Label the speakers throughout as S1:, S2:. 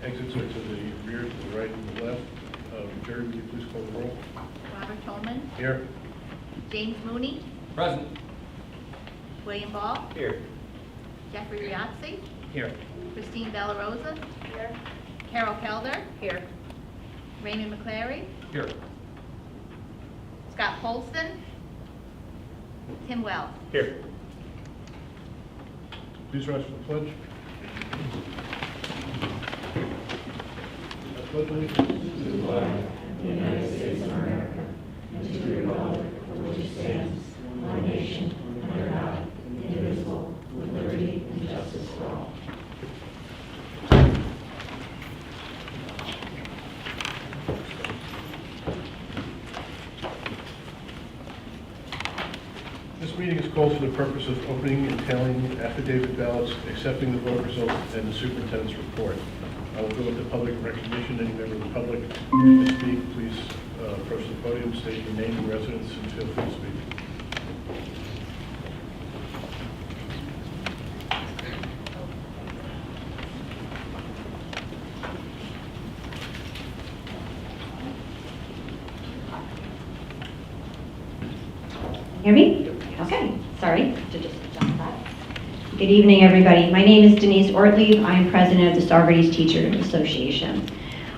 S1: Exits are to the rear, to the right, and the left. Jerry, will you please call the roll?
S2: Robert Tolman,
S1: Here.
S2: James Mooney,
S3: Present.
S2: William Ball,
S3: Here.
S2: Jeffrey Riazzi,
S3: Here.
S2: Christine Della Rosa, here. Carol Kelder, here. Raymond McClary,
S3: Here.
S2: Scott Polston, Tim Wells.
S3: Here.
S1: Please rise for the pledge. I pledge allegiance. This meeting is called for the purpose of opening and tallying affidavit ballots, accepting the vote results, and the superintendent's report. I will go with the public recognition. Any member of the public to speak, please approach the podium, state your name and residence, and feel free to speak.
S4: Hear me? Okay, sorry to just jump that. Good evening, everybody. My name is Denise Ortlieb. I am president of the Saugerties Teachers Association.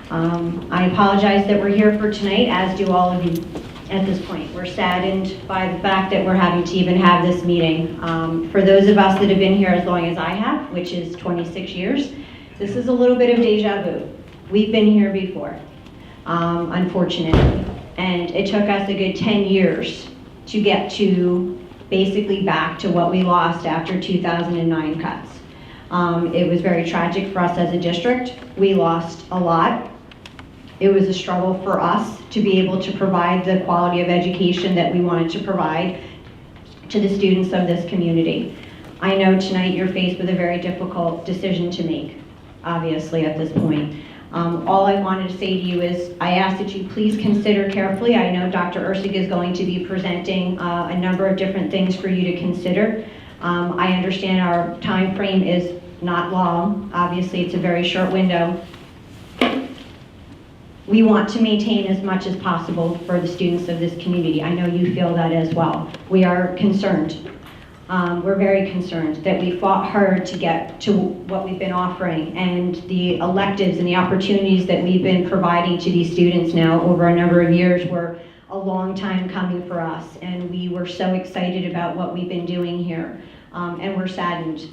S4: I apologize that we're here for tonight, as do all of you at this point. We're saddened by the fact that we're having to even have this meeting. For those of us that have been here as long as I have, which is 26 years, this is a little bit of deja vu. We've been here before, unfortunately, and it took us a good 10 years to get to basically back to what we lost after 2009 cuts. It was very tragic for us as a district. We lost a lot. It was a struggle for us to be able to provide the quality of education that we wanted to provide to the students of this community. I know tonight you're faced with a very difficult decision to make, obviously, at this point. All I wanted to say to you is I ask that you please consider carefully. I know Dr. Ursig is going to be presenting a number of different things for you to consider. I understand our time frame is not long. Obviously, it's a very short window. We want to maintain as much as possible for the students of this community. I know you feel that as well. We are concerned. We're very concerned that we fought hard to get to what we've been offering, and the electives and the opportunities that we've been providing to these students now over a number of years were a long time coming for us, and we were so excited about what we've been doing here, and we're saddened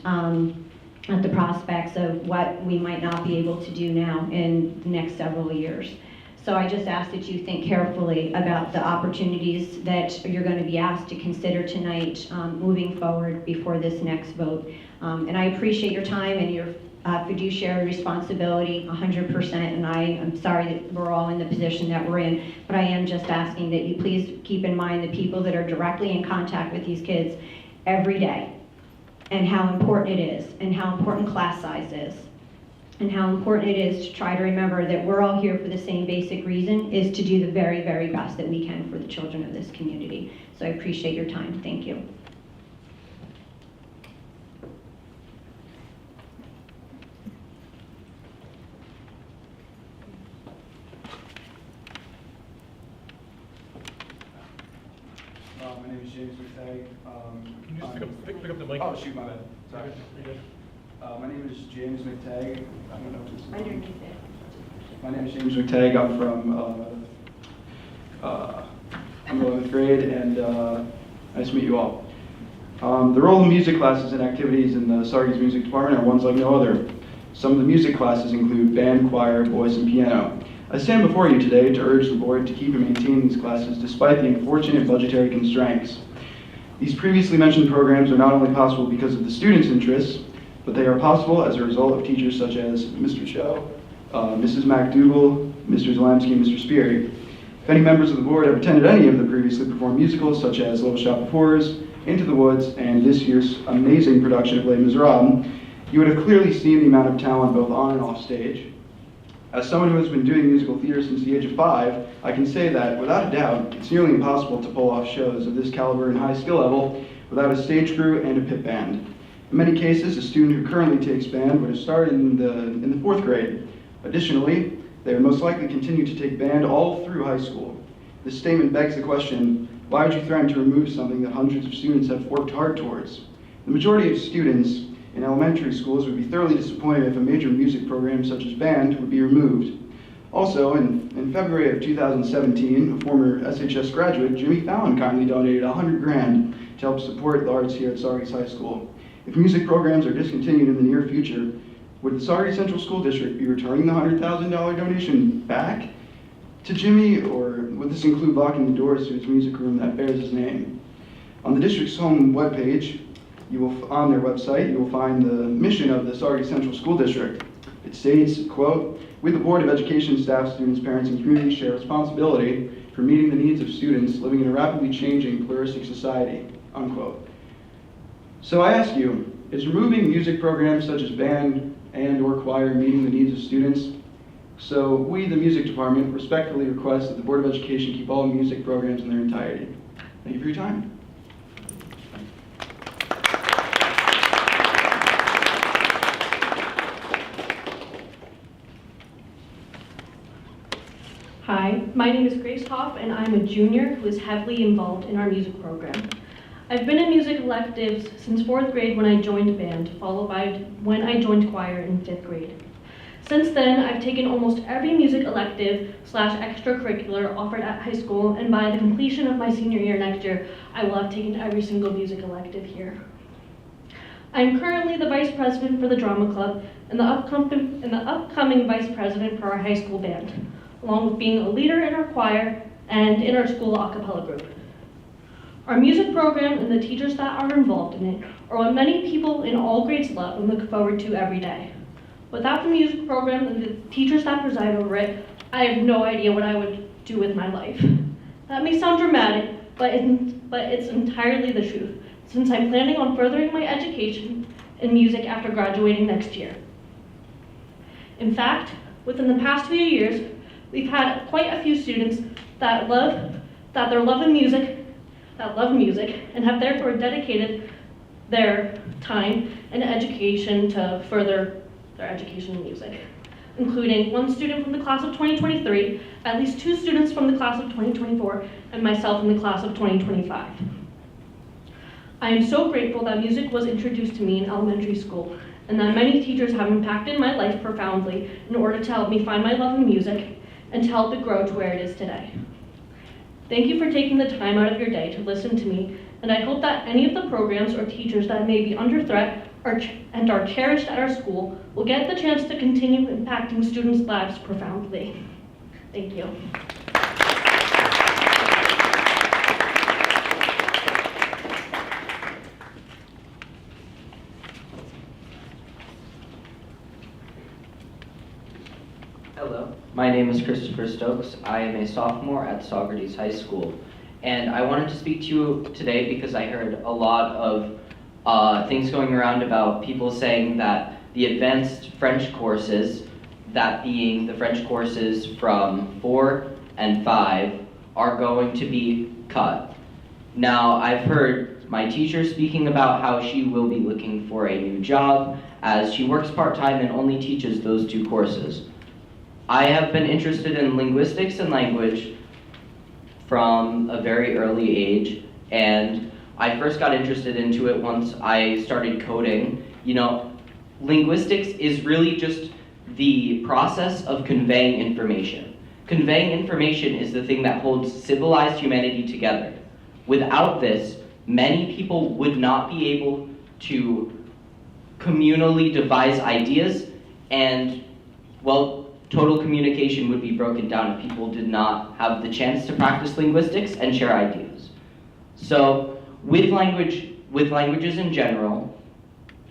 S4: at the prospects of what we might not be able to do now in the next several years. So I just ask that you think carefully about the opportunities that you're going to be asked to consider tonight moving forward before this next vote. And I appreciate your time and your fiduciary responsibility 100%, and I am sorry that we're all in the position that we're in, but I am just asking that you please keep in mind the people that are directly in contact with these kids every day, and how important it is, and how important class size is, and how important it is to try to remember that we're all here for the same basic reason, is to do the very, very best that we can for the children of this community. So I appreciate your time. Thank you.
S5: My name is James McTagg.
S1: Can you just pick up the mic?
S5: Oh, shoot, my bad. Sorry. My name is James McTagg. I don't know if this is
S4: Underneath it.
S5: My name is James McTagg. I'm from 11th grade, and nice to meet you all. The role of music classes and activities in the Saugerties Music Department are ones like no other. Some of the music classes include band, choir, voice, and piano. I stand before you today to urge the board to keep and maintain these classes despite the unfortunate budgetary constraints. These previously mentioned programs are not only possible because of the students' interests, but they are possible as a result of teachers such as Mr. Cho, Mrs. MacDougall, Mr. Zelamsky, and Mr. Speary. If any members of the board have attended any of the previously performed musicals such as Little Shop of Horrors, Into the Woods, and this year's amazing production of Les Miserables, you would have clearly seen the amount of talent both on and off stage. As someone who has been doing musical theater since the age of 5, I can say that, without a doubt, it's nearly impossible to pull off shows of this caliber and high skill level without a stage crew and a pit band. In many cases, a student who currently takes band would have started in the 4th grade, Additionally, they would most likely continue to take band all through high school. This statement begs the question, why would you threaten to remove something that hundreds of students have worked hard towards? The majority of students in elementary schools would be thoroughly disappointed if a major music program such as band would be removed. Also, in February of 2017, a former SHS graduate, Jimmy Fallon, kindly donated $100 grand to help support the arts here at Saugerties High School. If music programs are discontinued in the near future, would the Saugerties Central School District be returning the $100,000 donation back to Jimmy, or would this include locking the doors to his music room that bears his name? On the district's home webpage, on their website, you will find the mission of the Saugerties Central School District. It states, quote, "We, the Board of Education staff, students, parents, and community share responsibility for meeting the needs of students living in a rapidly changing pluralistic society," unquote. So I ask you, is removing music programs such as band and/or choir meeting the needs of students? So we, the music department, respectfully request that the Board of Education keep all music programs in their entirety. Thank you for your time.
S3: Hi, my name is Grace Hoff, and I'm a junior who is heavily involved in our music program. I've been in music electives since 4th grade when I joined band, followed by when I joined choir in 5th grade. Since then, I've taken almost every music elective / extracurricular offered at high school, and by the completion of my senior year next year, I will have taken every single music elective here. I'm currently the vice president for the drama club and the upcoming vice president for our high school band, along with being a leader in our choir and in our school a cappella group. Our music program and the teachers that are involved in it are what many people in all grades love and look forward to every day. Without the music program and the teachers that preside over it, I have no idea what I would do with my life. That may sound dramatic, but it's entirely the truth, since I'm planning on furthering my education in music after graduating next year. In fact, within the past few years, we've had quite a few students that love music and have therefore dedicated their time and education to further their education in music, including one student from the class of 2023, at least 2 students from the class of 2024, and myself in the class of 2025. I am so grateful that music was introduced to me in elementary school, and that many teachers have impacted my life profoundly in order to help me find my love in music and to help it grow to where it is today. Thank you for taking the time out of your day to listen to me, and I hope that any of the programs or teachers that may be under threat and are cherished at our school will get the chance to continue impacting students' lives profoundly. Thank you.
S6: Hello, my name is Christopher Stokes. I am a sophomore at Saugerties High School. And I wanted to speak to you today because I heard a lot of things going around about people saying that the advanced French courses, that being the French courses from 4 and 5, are going to be cut. Now, I've heard my teacher speaking about how she will be looking for a new job as she works part-time and only teaches those 2 courses. I have been interested in linguistics and language from a very early age, and I first got interested into it once I started coding. You know, linguistics is really just the process of conveying information. Conveying information is the thing that holds civilized humanity together. Without this, many people would not be able to communally devise ideas, and, well, total communication would be broken down if people did not have the chance to practice linguistics and share ideas. So with languages in general,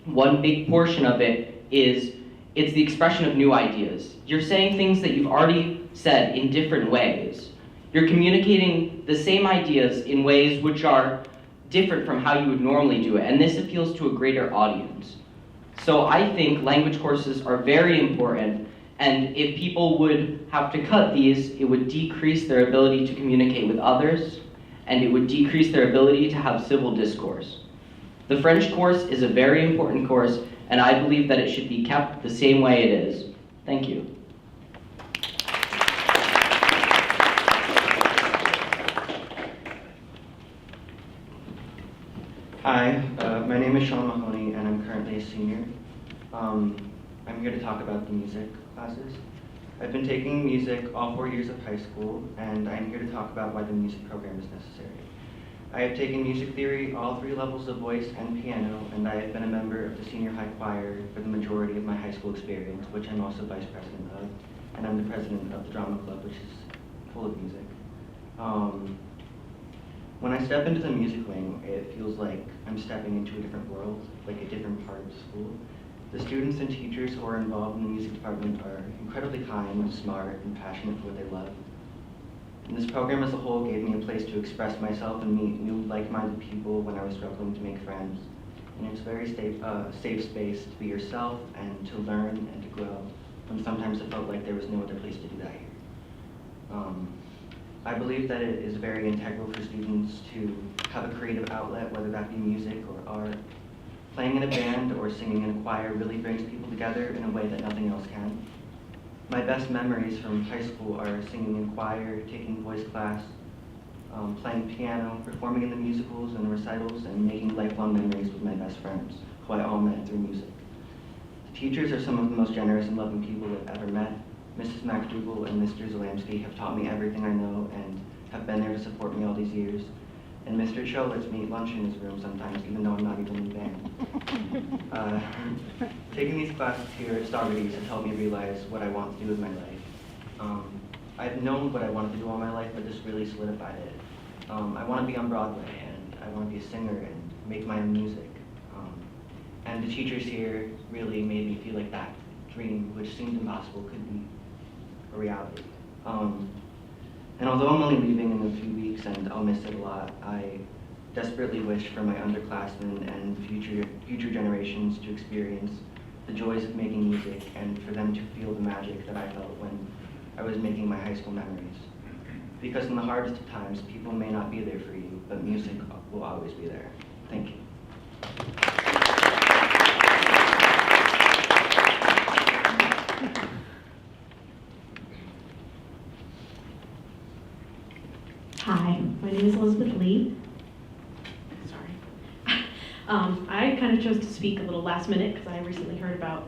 S6: one big portion of it is it's the expression of new ideas. You're saying things that you've already said in different ways. You're communicating the same ideas in ways which are different from how you would normally do it, and this appeals to a greater audience. So I think language courses are very important, and if people would have to cut these, it would decrease their ability to communicate with others, and it would decrease their ability to have civil discourse. The French course is a very important course, and I believe that it should be kept the same way it is. Thank you.
S7: Hi, my name is Sean Mahoney, and I'm currently a senior. I'm here to talk about the music classes. I've been taking music all 4 years of high school, and I'm here to talk about why the music program is necessary. I have taken music theory, all 3 levels of voice and piano, and I have been a member of the senior high choir for the majority of my high school experience, which I'm also vice president of, and I'm the president of the drama club, which is full of music. When I step into the music wing, it feels like I'm stepping into a different world, like a different part of the school. The students and teachers who are involved in the music department are incredibly kind, smart, and passionate for what they love. And this program as a whole gave me a place to express myself and meet new like-minded people when I was struggling to make friends. And it's a very safe space to be yourself and to learn and to grow, when sometimes it felt like there was no other place to do that here. I believe that it is very integral for students to have a creative outlet, whether that be music or art. Playing in a band or singing in a choir really brings people together in a way that nothing else can. My best memories from high school are singing in choir, taking voice class, playing piano, performing in the musicals and the recitals, and making lifelong memories with my best friends, who I all met through music. The teachers are some of the most generous and loving people I've ever met. Mrs. McDougall and Mr. Zelamsky have taught me everything I know and have been there to support me all these years. And Mr. Cho lets me eat lunch in his room sometimes, even though I'm not even in the band. Taking these classes here at Saugerties has helped me realize what I want to do with my life. I've known what I wanted to do all my life, but this really solidified it. I want to be on Broadway, and I want to be a singer and make my own music. And the teachers here really made me feel like that dream, which seemed impossible, could be a reality. And although I'm only leaving in a few weeks and I'll miss it a lot, I desperately wish for my underclassmen and future generations to experience the joys of making music and for them to feel the magic that I felt when I was making my high school memories. Because in the hardest of times, people may not be there for you, but music will always be there. Thank you.
S3: Hi, my name is Elizabeth Lee. Sorry. I kind of chose to speak a little last minute because I recently heard about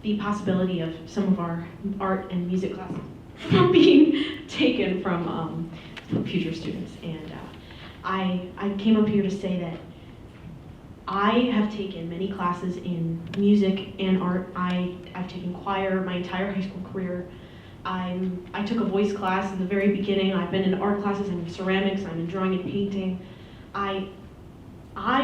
S3: the possibility of some of our art and music classes being taken from future students. And I came up here to say that I have taken many classes in music and art. I've taken choir my entire high school career. I took a voice class in the very beginning. I've been in art classes, I'm in ceramics, I'm in drawing and painting. I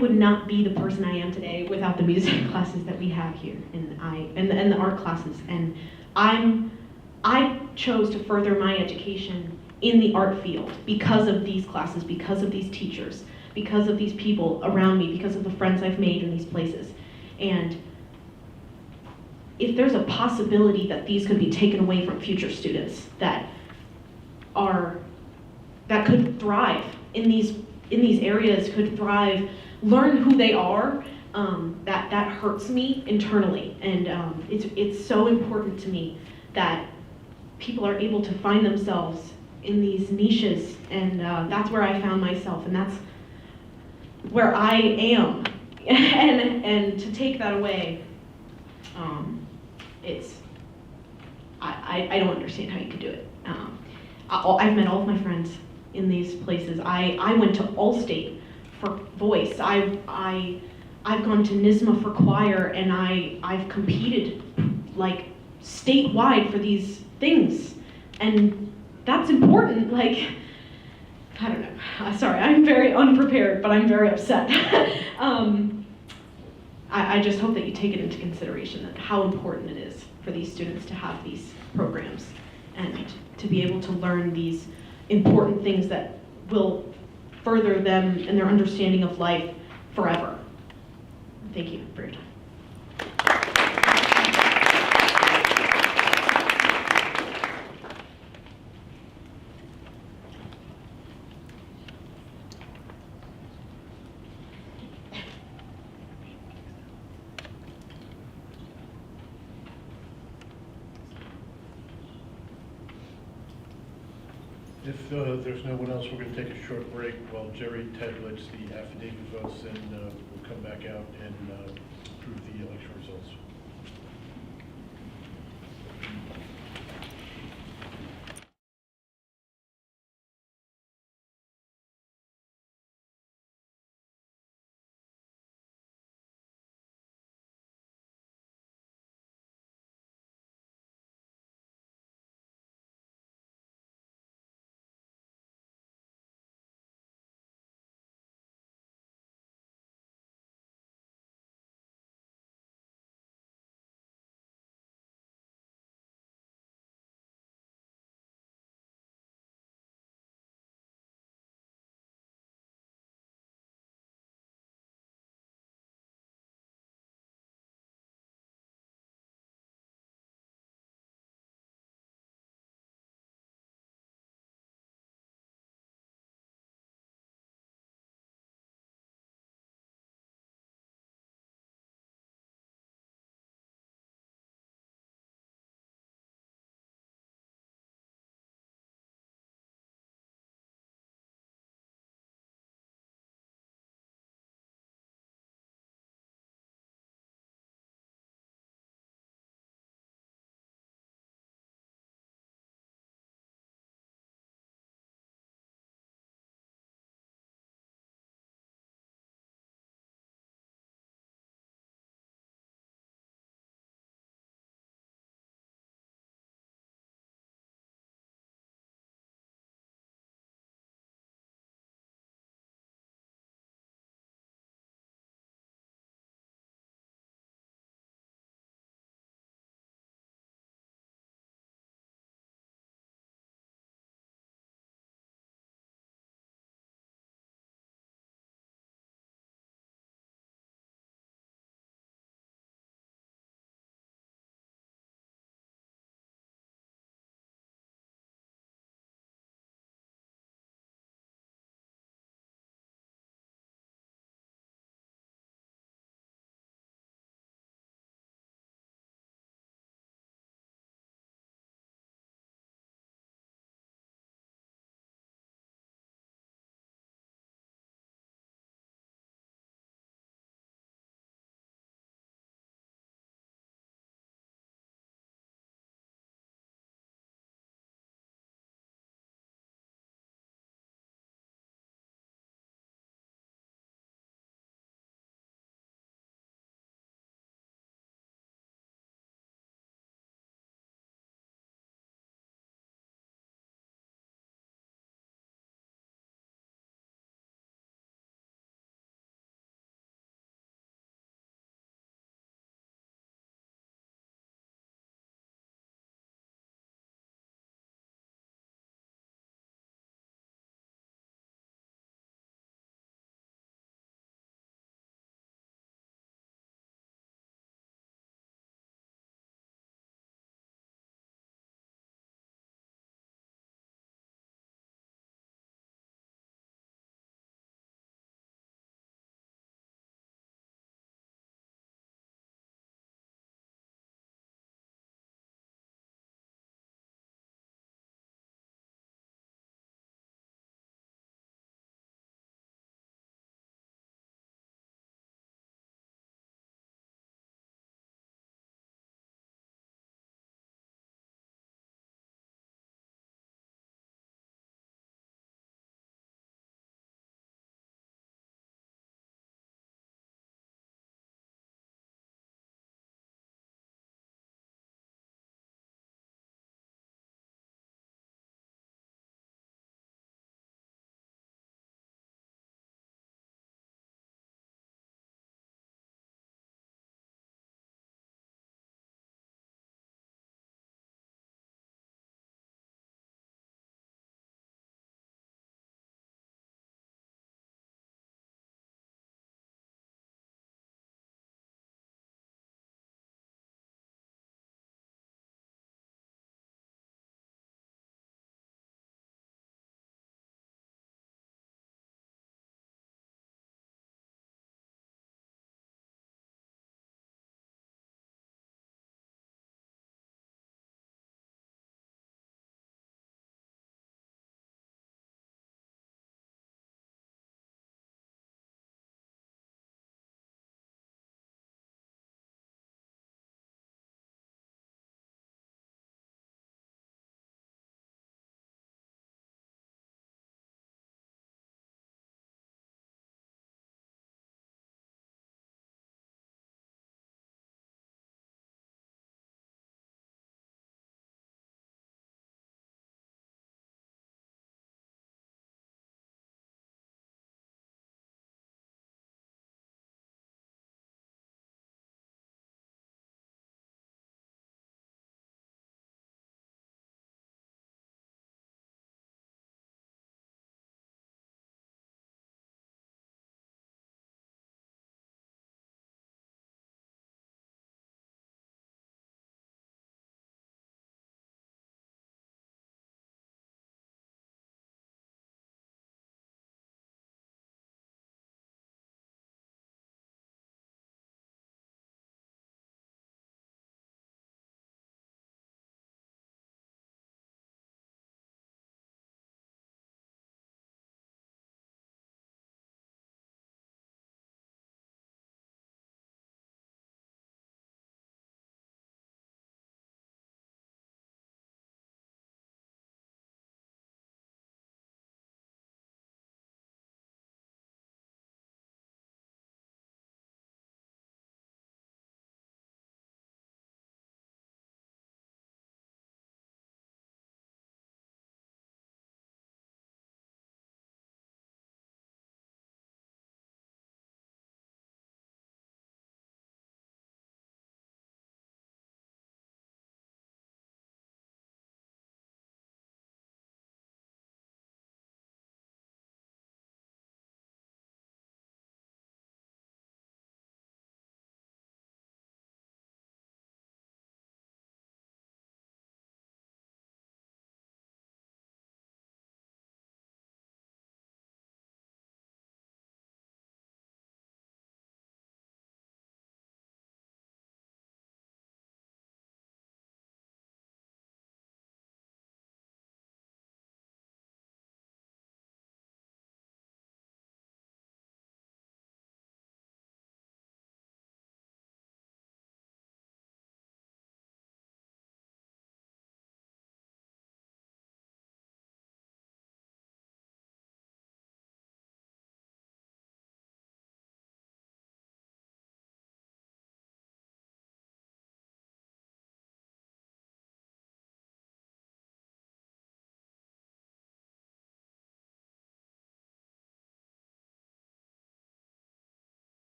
S3: would not be the person I am today without the music classes that we have here and the art classes. And I chose to further my education in the art field because of these classes, because of these teachers, because of these people around me, because of the friends I've made in these places. And if there's a possibility that these could be taken away from future students that could thrive in these areas, could thrive, learn who they are, that hurts me internally. And it's so important to me that people are able to find themselves in these niches, and that's where I found myself, and that's where I am. and to take that away, I don't understand how you could do it. I've met all of my friends in these places. I went to Allstate for voice. I've gone to NYSSMA for choir, and I've competed like statewide for these things, and that's important. Like, I don't know. Sorry, I'm very unprepared, but I'm very upset. I just hope that you take it into consideration that how important it is for these students to have these programs and to be able to learn these important things that will further them in their understanding of life forever. Thank you for your time.
S1: If there's no one else, we're going to take a short break while Jerry tabulates the affidavit votes, and we'll come back out and approve the election results.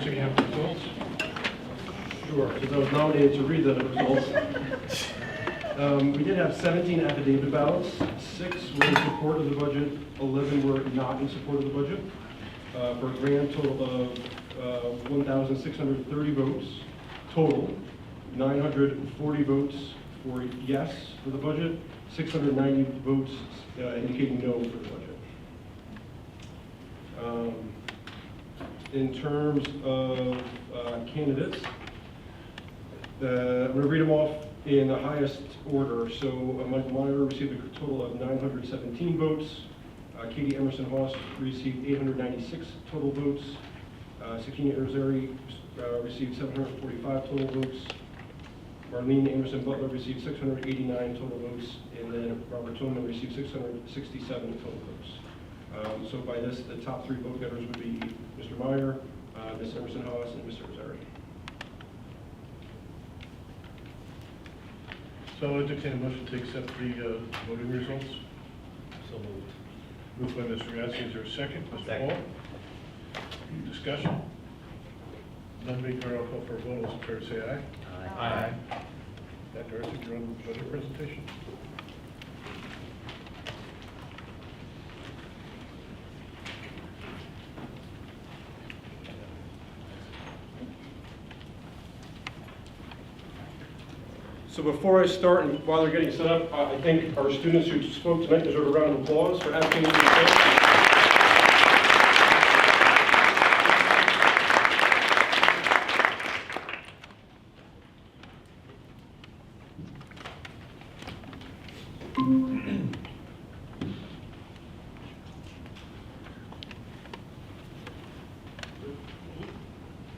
S1: Ursick, you have the results?
S8: Sure, because I was nominated to read the results. We did have 17 affidavit ballots, 6 were in support of the budget, 11 were not in support of the budget, for a grand total of 1,630 votes total, 940 votes for yes for the budget, 690 votes indicating no for the budget. In terms of candidates, I'm going to read them off in the highest order. So Michael Meyer received a total of 917 votes. Katie Emerson Haas received 896 total votes. Sakina Irizarry received 745 total votes. Marlene Emerson Butler received 689 total votes. And then Robert Tillman received 667 total votes. So by this, the top 3 vote getters would be Mr. Meyer, Ms. Emerson Haas, and Mr. Irizarry.
S1: So I'll entertain a motion to accept the voting results. So moved. Moved by Mr. Gasky, is there a second? Mr. Hall? Discussion? None being heard, I'll call for a vote. All those in favor say aye.
S9: Aye.
S1: Dr. Ursick, you're on the budget presentation.
S8: So before I start, and while they're getting set up, I think our students who spoke tonight deserve a round of applause for advocating for themselves.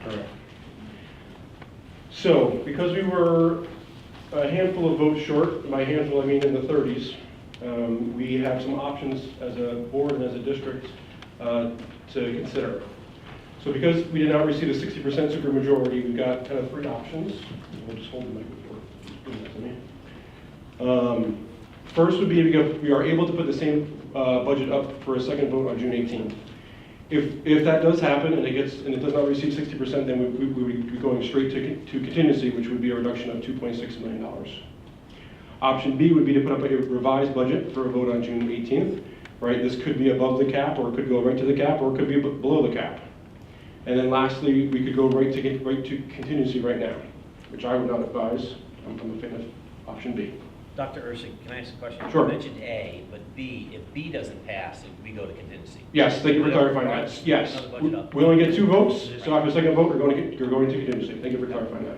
S8: All right. So, because we were a handful of votes short, by handful I mean in the 30s, we have some options as a board and as a district to consider. So because we did not receive a 60% supermajority, we've got kind of 3 options. We'll just hold the microphone. First would be if we are able to put the same budget up for a second vote on June 18th. If that does happen and it does not receive 60%, then we would be going straight to contingency, which would be a reduction of $2.6 million. Option B would be to put up a revised budget for a vote on June 18th. Right, this could be above the cap, or it could go right to the cap, or it could be below the cap. And then lastly, we could go right to contingency right now, which I would not advise. I'm a fan of option B.
S9: Dr. Ursick, can I ask a question?
S8: Sure.
S9: You mentioned A, but B, if B doesn't pass, we go to contingency.
S8: Yes, thank you for clarifying that. Yes, we only get 2 votes, so after the second vote, you're going to contingency. Thank you for clarifying that.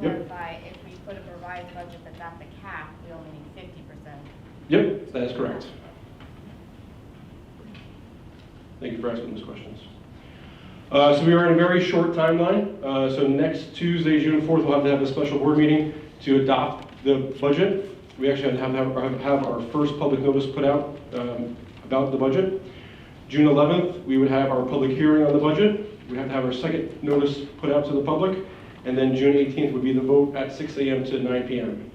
S8: Yep.
S2: Clarify, if we put a revised budget that's at the cap, we only need 50%.
S8: Yep, that is correct. Thank you for asking those questions. So we are in a very short timeline. So next Tuesday, June 4th, we'll have to have a special board meeting to adopt the budget. We actually have to have our first public notice put out about the budget. June 11th, we would have our public hearing on the budget. We have to have our second notice put out to the public. And then June 18th would be the vote at 6 a.m. to 9 p.m.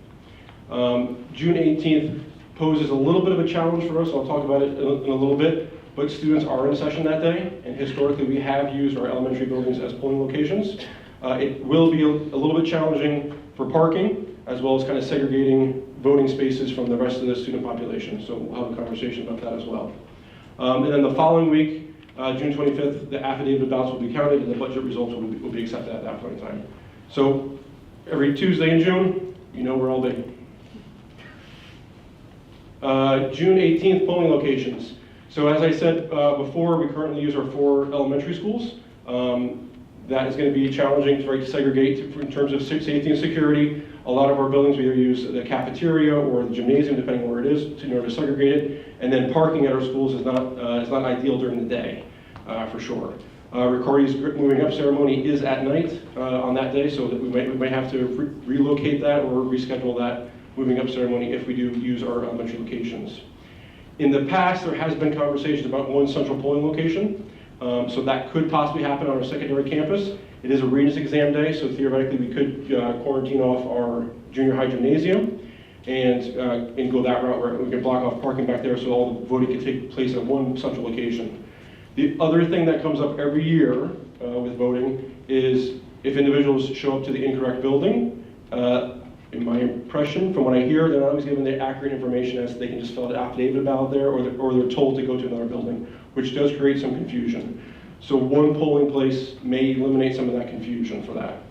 S8: June 18th poses a little bit of a challenge for us. I'll talk about it in a little bit. But students are in session that day, and historically we have used our elementary buildings as polling locations. It will be a little bit challenging for parking, as well as kind of segregating voting spaces from the rest of the student population. So we'll have a conversation about that as well. And then the following week, June 25th, the affidavit ballots will be counted and the budget results will be accepted at that point in time. So every Tuesday in June, you know where I'll be. June 18th, polling locations. So as I said before, we currently use our 4 elementary schools. That is going to be challenging to segregate in terms of safety and security. A lot of our buildings we either use the cafeteria or the gymnasium, depending on where it is, in order to segregate it. And then parking at our schools is not ideal during the day, for sure. Ricardi's moving up ceremony is at night on that day, so that we might have to relocate that or reschedule that moving up ceremony if we do use our elementary locations. In the past, there has been conversations about one central polling location, so that could possibly happen on our secondary campus. It is a Regents exam day, so theoretically we could quarantine off our junior high gymnasium and go that route where we can block off parking back there so all the voting can take place at one central location. The other thing that comes up every year with voting is if individuals show up to the incorrect building. In my impression, from what I hear, they're not always given the accurate information as they can just fill out an affidavit about there, or they're told to go to another building, which does create some confusion. So one polling place may eliminate some of that confusion for that.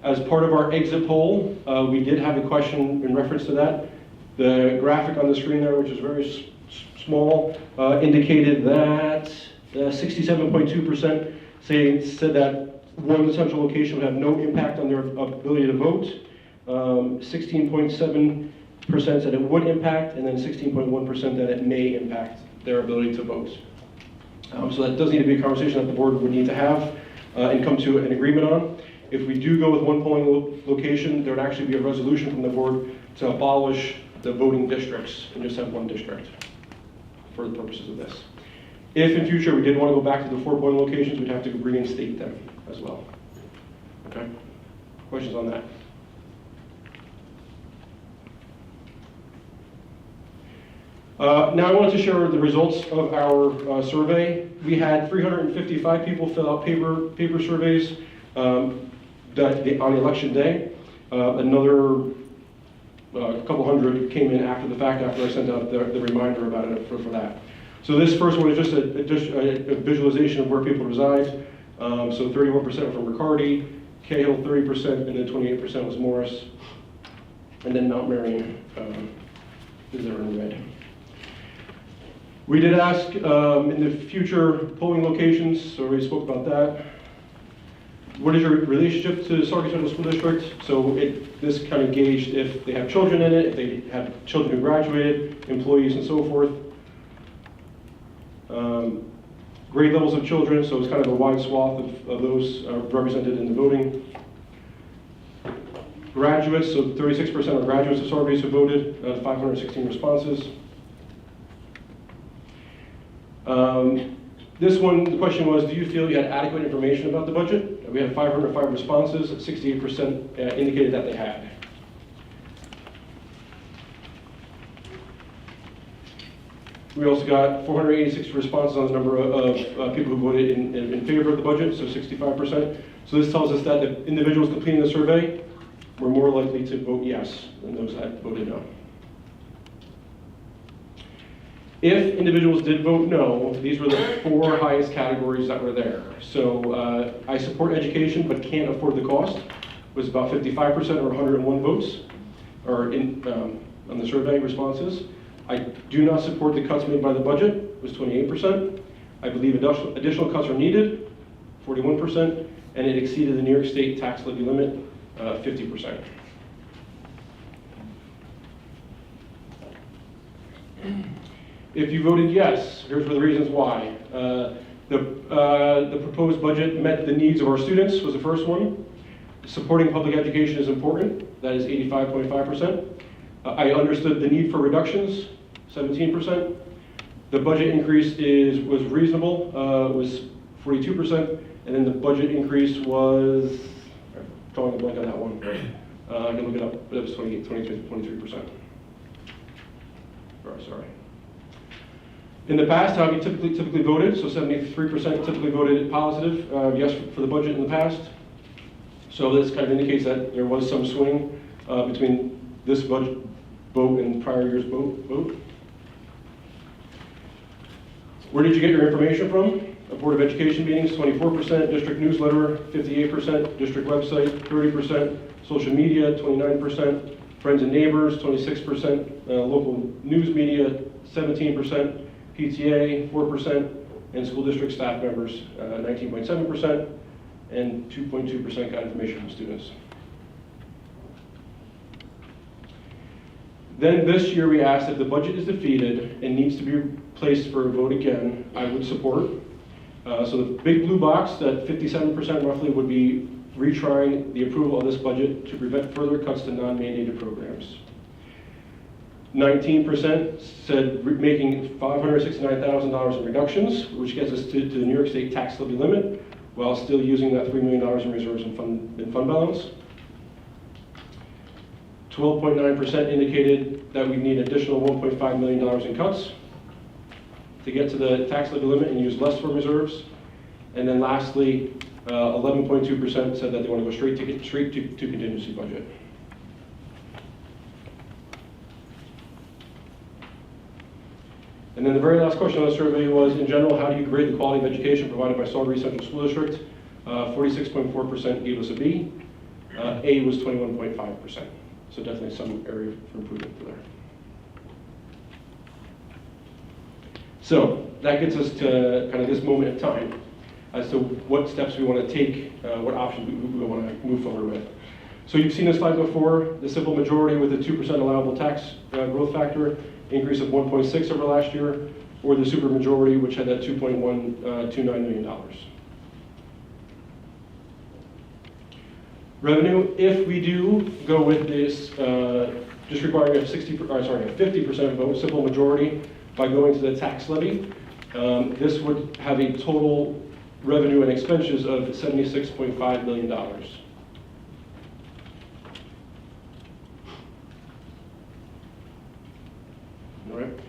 S8: As part of our exit poll, we did have a question in reference to that. The graphic on the screen there, which is very small, indicated that 67.2% said that one central location would have no impact on their ability to vote. 16.7% said it would impact, and then 16.1% that it may impact their ability to vote. So that does need to be a conversation that the board would need to have and come to an agreement on. If we do go with one polling location, there would actually be a resolution from the board to abolish the voting districts and just have one district for the purposes of this. If in future we did want to go back to the 4 polling locations, we'd have to reinstate them as well. Okay? Questions on that? Now I wanted to share the results of our survey. We had 355 people fill out paper surveys on election day. Another couple hundred came in after the fact, after I sent out the reminder about it for that. So this first one is just a visualization of where people reside. So 31% from Riccardi, Cahill 30%, and then 28% was Morris. And then Mount Marion is there in red. We did ask in the future polling locations, so we spoke about that. What is your relationship to Saugerties Central School District? So this kind of gauged if they have children in it, if they have children who graduated, employees and so forth. Grade levels of children, so it's kind of a wide swath of those represented in the voting. Graduates, so 36% of graduates of Saugerties who voted, 516 responses. This one, the question was, do you feel you had adequate information about the budget? We had 505 responses, 68% indicated that they had. We also got 486 responses on the number of people who voted in favor of the budget, so 65%. So this tells us that the individuals completing the survey were more likely to vote yes than those that voted no. If individuals did vote no, these were the 4 highest categories that were there. So I support education but can't afford the cost, was about 55% or 101 votes or on the survey responses. I do not support the cuts made by the budget, was 28%. I believe additional cuts are needed, 41%, and it exceeded the New York State tax levy limit, 50%. If you voted yes, here's the reasons why. The proposed budget met the needs of our students was the first one. Supporting public education is important, that is 85.5%. I understood the need for reductions, 17%. The budget increase was reasonable, was 42%, and then the budget increase was, I'm drawing a blank on that one. I can look it up, but it was 23%. Sorry. In the past, how have you typically voted? So 73% typically voted positive, yes for the budget in the past. So this kind of indicates that there was some swing between this budget vote and prior year's vote. Where did you get your information from? Board of Education meetings, 24%, district newsletter, 58%, district website, 30%, social media, 29%, friends and neighbors, 26%, local news media, 17%, PTA, 4%, and school district staff members, 19.7%, and 2.2% got information from students. Then this year we asked if the budget is defeated and needs to be placed for a vote again, I would support. So the big blue box, that 57% roughly, would be retrying the approval of this budget to prevent further cuts to non-mandated programs. 19% said making $569,000 in reductions, which gets us to the New York State tax levy limit, while still using that $3 million in reserves and fund balance. 12.9% indicated that we need additional $1.5 million in cuts to get to the tax levy limit and use less for reserves. And then lastly, 11.2% said that they want to go straight to contingency budget. And then the very last question on the survey was, in general, how do you grade the quality of education provided by Saugerties Central School District? 46.4% gave us a B. A was 21.5%. So definitely some area for improvement there. So that gets us to kind of this moment of time as to what steps we want to take, what options we want to move forward with. So you've seen this slide before, the simple majority with a 2% allowable tax growth factor, increase of 1.6 over last year, or the super majority, which had that $2.129 million. Revenue, if we do go with this, just requiring a 50% vote, simple majority, by going to the tax levy, this would have a total revenue and expenses of $76.5 million. All right.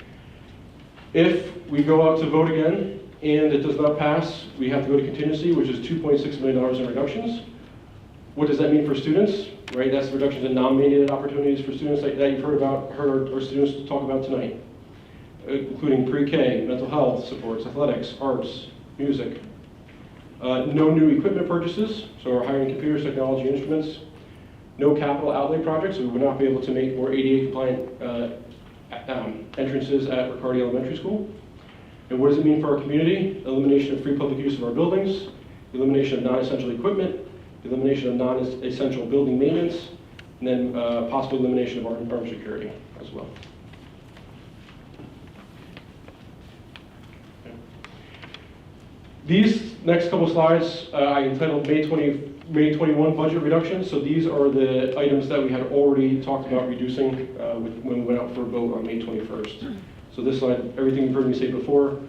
S8: If we go out to vote again and it does not pass, we have to go to contingency, which is $2.6 million in reductions. What does that mean for students? Right, that's the reductions in non-mandated opportunities for students that you've heard our students talk about tonight, including pre-K, mental health supports, athletics, arts, music. No new equipment purchases, so we're hiring computers, technology, instruments. No capital outlay projects, so we would not be able to make more ADA compliant entrances at Riccardi Elementary School. And what does it mean for our community? Elimination of free public use of our buildings, elimination of non-essential equipment, elimination of non-essential building maintenance, and then possible elimination of armed security as well. Okay. These next couple slides I entitled May 21 budget reductions. So these are the items that we had already talked about reducing when we went out for a vote on May 21st. So this slide, everything you've heard me say before,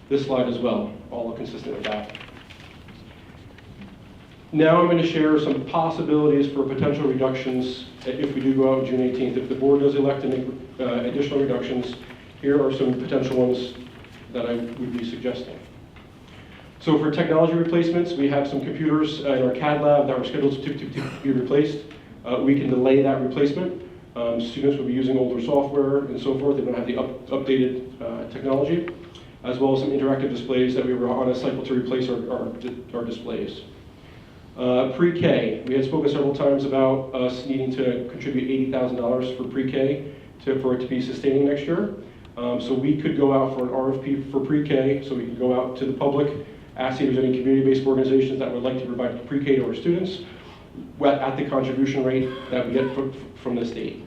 S8: this slide as well, all consistent with that. Now I'm going to share some possibilities for potential reductions if we do go out June 18th. If the board does elect to make additional reductions, here are some potential ones that I would be suggesting. So for technology replacements, we have some computers in our CAD lab that are scheduled to be replaced. We can delay that replacement. Students will be using older software and so forth. They don't have the updated technology, as well as some interactive displays that we were on a cycle to replace our displays. Pre-K, we had spoken several times about us needing to contribute $80,000 for pre-K for it to be sustaining next year. So we could go out for an RFP for pre-K, so we could go out to the public, ask if there's any community-based organizations that would like to provide pre-K to our students at the contribution rate that we get from the state.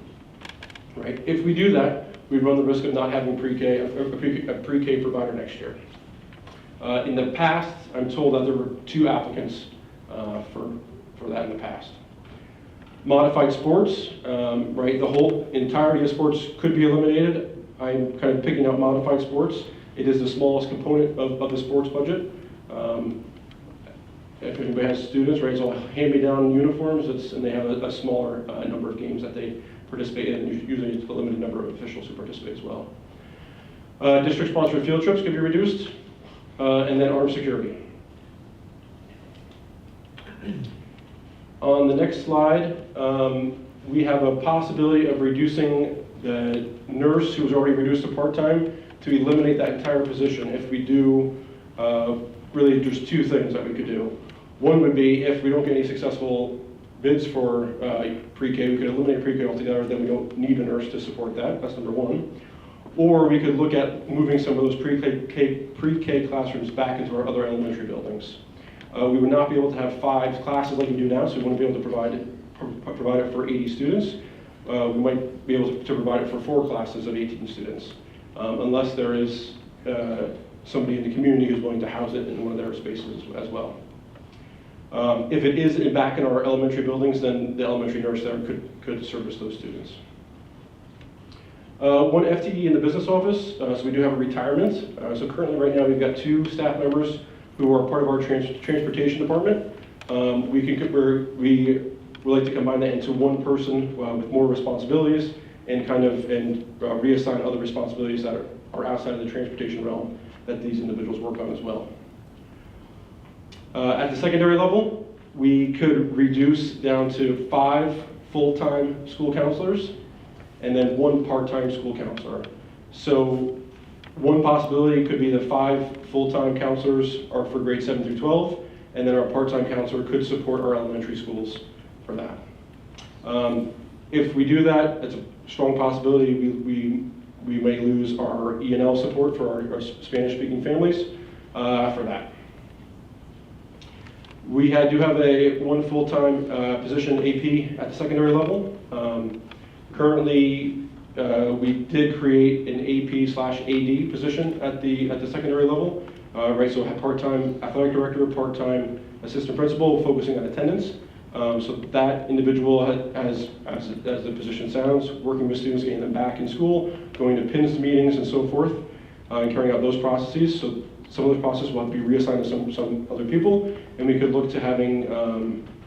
S8: Right? If we do that, we run the risk of not having a pre-K provider next year. In the past, I'm told that there were 2 applicants for that in the past. Modified sports, right? The whole entirety of sports could be eliminated. I'm kind of picking out modified sports. It is the smallest component of the sports budget. If anybody has students, right, it's all hand-me-down uniforms, and they have a smaller number of games that they participate in, and usually it's a limited number of officials who participate as well. District-sponsored field trips could be reduced, and then armed security. On the next slide, we have a possibility of reducing the nurse who was already reduced to part-time to eliminate that entire position. If we do, really there's 2 things that we could do. One would be if we don't get any successful bids for pre-K, we could eliminate pre-K altogether, then we don't need a nurse to support that. That's number 1. Or we could look at moving some of those pre-K classrooms back into our other elementary buildings. We would not be able to have 5 classes like we do now, so we wouldn't be able to provide it for 80 students. We might be able to provide it for 4 classes of 18 students, unless there is somebody in the community who's willing to house it in one of their spaces as well. If it is back in our elementary buildings, then the elementary nurse there could service those students. 1 FTE in the business office, so we do have a retirement. So currently right now we've got 2 staff members who are part of our transportation department. We would like to combine that into 1 person with more responsibilities and reassign other responsibilities that are outside of the transportation realm that these individuals work on as well. At the secondary level, we could reduce down to 5 full-time school counselors and then 1 part-time school counselor. So one possibility could be that 5 full-time counselors are for grades 7 through 12, and then our part-time counselor could support our elementary schools for that. If we do that, it's a strong possibility we may lose our E&L support for our Spanish-speaking families for that. We do have one full-time position AP at the secondary level. Currently, we did create an AP/AD position at the secondary level. Right, so part-time athletic director, part-time assistant principal, focusing on attendance. So that individual has, as the position sounds, working with students, getting them back in school, going to PINS meetings and so forth, and carrying out those processes. So some of those processes will have to be reassigned to some other people, and we could look to having,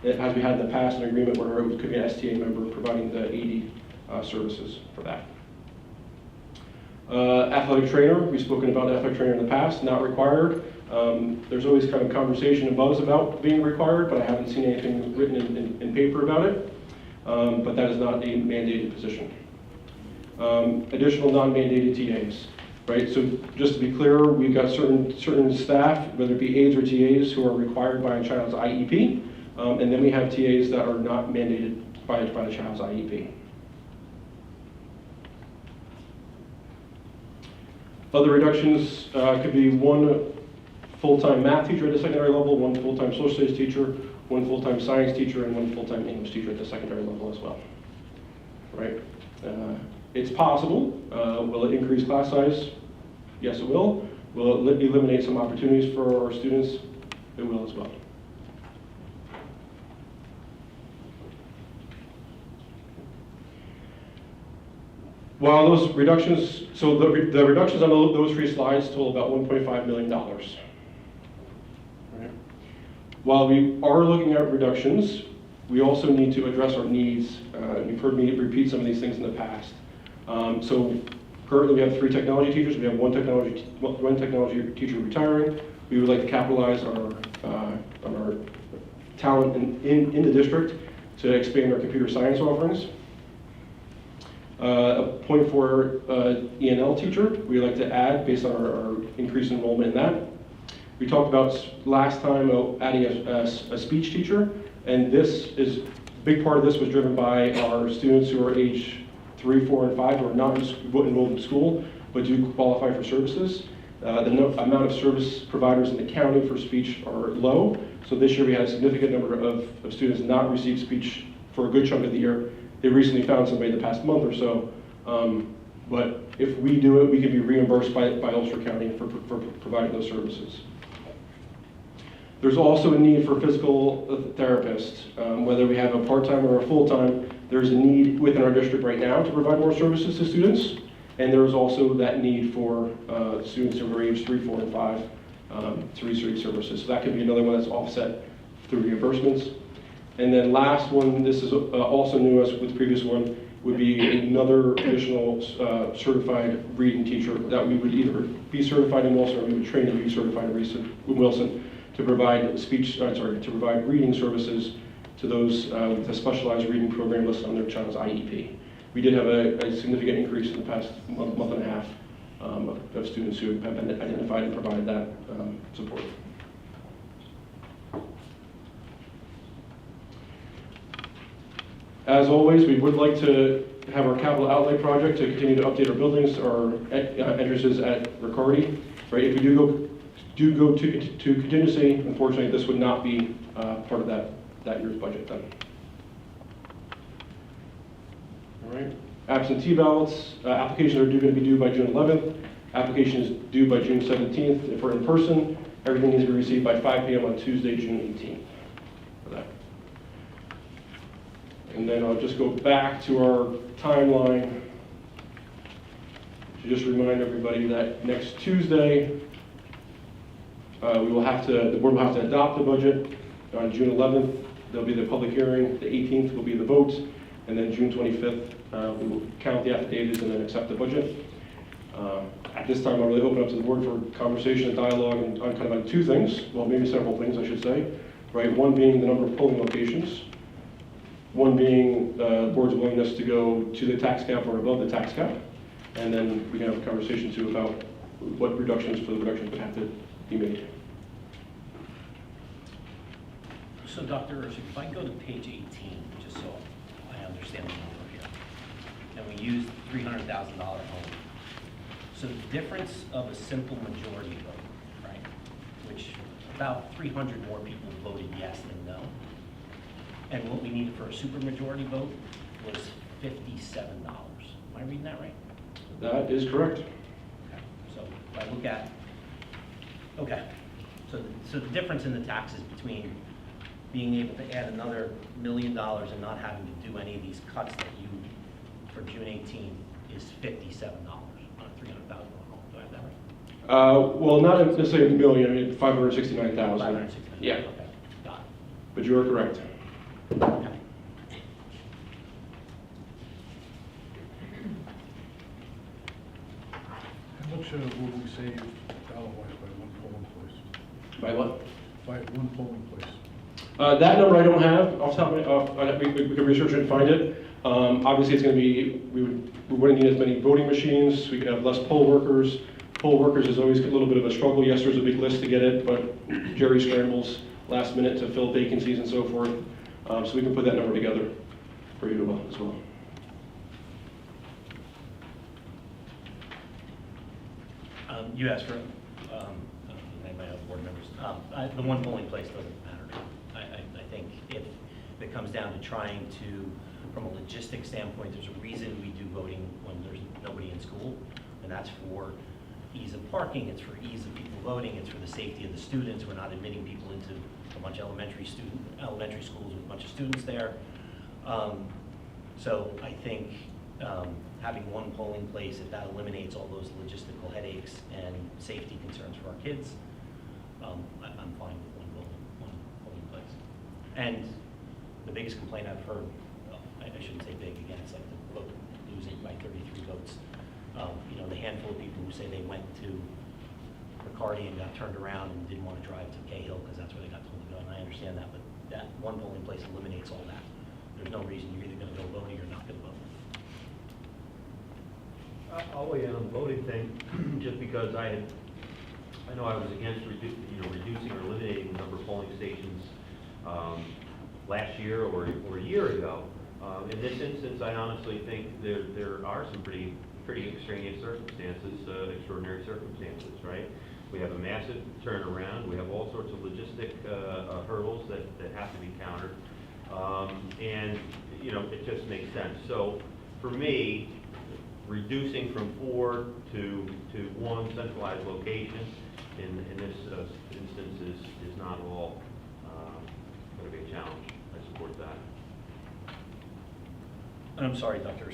S8: as we had in the past, an agreement where it could be an STA member providing the AD services for that. Athletic trainer, we've spoken about athletic trainer in the past, not required. There's always kind of conversation and buzz about being required, but I haven't seen anything written in paper about it. But that is not a mandated position. Additional non-mandated TAs, right? So just to be clear, we've got certain staff, whether it be aides or TAs, who are required by a child's IEP, and then we have TAs that are not mandated by the child's IEP. Other reductions could be 1 full-time math teacher at the secondary level, 1 full-time social studies teacher, 1 full-time science teacher, and 1 full-time English teacher at the secondary level as well. Right? It's possible. Will it increase class size? Yes, it will. Will it eliminate some opportunities for our students? It will as well. While those reductions, so the reductions on those 3 slides total about $1.5 million. Right. While we are looking at reductions, we also need to address our needs. You've heard me repeat some of these things in the past. So currently we have 3 technology teachers. We have one technology teacher retiring. We would like to capitalize on our talent in the district to expand our computer science offerings. A point for E&L teacher, we'd like to add based on our increased enrollment in that. We talked about last time adding a speech teacher, and a big part of this was driven by our students who are age 3, 4, and 5 who are not enrolled in school but do qualify for services. The amount of service providers in the county for speech are low, so this year we had a significant number of students not receive speech for a good chunk of the year. They recently found somebody in the past month or so, but if we do it, we can be reimbursed by Ulster County for providing those services. There's also a need for physical therapists, whether we have a part-time or a full-time. There's a need within our district right now to provide more services to students, and there's also that need for students who are age 3, 4, and 5 to receive services. So that could be another one that's offset through reimbursements. And then last one, this is also new as with the previous one, would be another additional certified reading teacher that we would either be certified in Wilson or we would train to be certified in Wilson to provide to provide reading services to those with a specialized reading program listed on their child's IEP. We did have a significant increase in the past month and a half of students who have been identified and provided that support. As always, we would like to have our capital outlay project to continue to update our buildings, our entrances at Riccardi. Right, if we do go to contingency, unfortunately, this would not be part of that year's budget then. All right. Absentee ballots, applications are going to be due by June 11th. Application is due by June 17th. If we're in person, everything needs to be received by 5 p.m. on Tuesday, June 18th for that. And then I'll just go back to our timeline to just remind everybody that next Tuesday, the board will have to adopt the budget. On June 11th, there'll be the public hearing. The 18th will be the vote. And then June 25th, we will count the affidavits and then accept the budget. At this time, I'll really open up to the board for conversation and dialogue on kind of on two things, well, maybe several things, I should say, right? One being the number of polling locations, one being the board's willingness to go to the tax cap or above the tax cap, and then we can have a conversation too about what reductions for the reductions would have to be made.
S9: So Dr. Ursic, if I go to page 18, just so I understand the number here, and we use $300,000 home. So the difference of a simple majority vote, right, which about 300 more people voted yes than no, and what we needed for a supermajority vote was $57. Am I reading that right?
S8: That is correct.
S9: Okay. So if I look at, okay, so the difference in the taxes between being able to add another $1 million and not having to do any of these cuts that you, for June 18, is $57 on a $300,000 home. Do I have that right?
S8: Well, not necessarily a million, I mean, 569,000.
S9: 569.
S8: Yeah,
S9: Okay, got
S8: but you are correct.
S9: it. Okay.
S1: How much will we save dollar-wise by one polling place?
S8: By what?
S1: By one polling place?
S8: That number I don't have off the top of my, we could research it and find it. Obviously, it's going to be, we wouldn't need as many voting machines, we could have less poll workers. Poll workers is always a little bit of a struggle. Yes, there's a big list to get it, but Jerry scrambles last minute to fill vacancies and so forth. So we can put that number together for you as well.
S9: You asked for, they might have board members. The one polling place doesn't matter to me. I think if it comes down to trying to, from a logistics standpoint, there's a reason we do voting when there's nobody in school, and that's for ease of parking, it's for ease of people voting, it's for the safety of the students. We're not admitting people into a bunch of elementary schools with a bunch of students there. So I think having one polling place, if that eliminates all those logistical headaches and safety concerns for our kids, I'm fine with one polling place. And the biggest complaint I've heard, well, I shouldn't say big again, it's like the vote losing by 33 votes. You know, the handful of people who say they went to Riccardi and got turned around and didn't want to drive to Cahill because that's where they got told to go, and I understand that, but that one polling place eliminates all that. There's no reason you're either going to go vote or you're not going to vote.
S10: I'll weigh in on the voting thing, just because I know I was against reducing or eliminating the number of polling stations last year or a year ago. In this instance, I honestly think there are some pretty extraneous circumstances, extraordinary circumstances, right? We have a massive turnaround. We have all sorts of logistic hurdles that have to be countered, and you know, it just makes sense. So, for me, reducing from 4 to 1 centralized location in this instance is not at all going to be a challenge. I support that.
S9: And I'm sorry, Dr.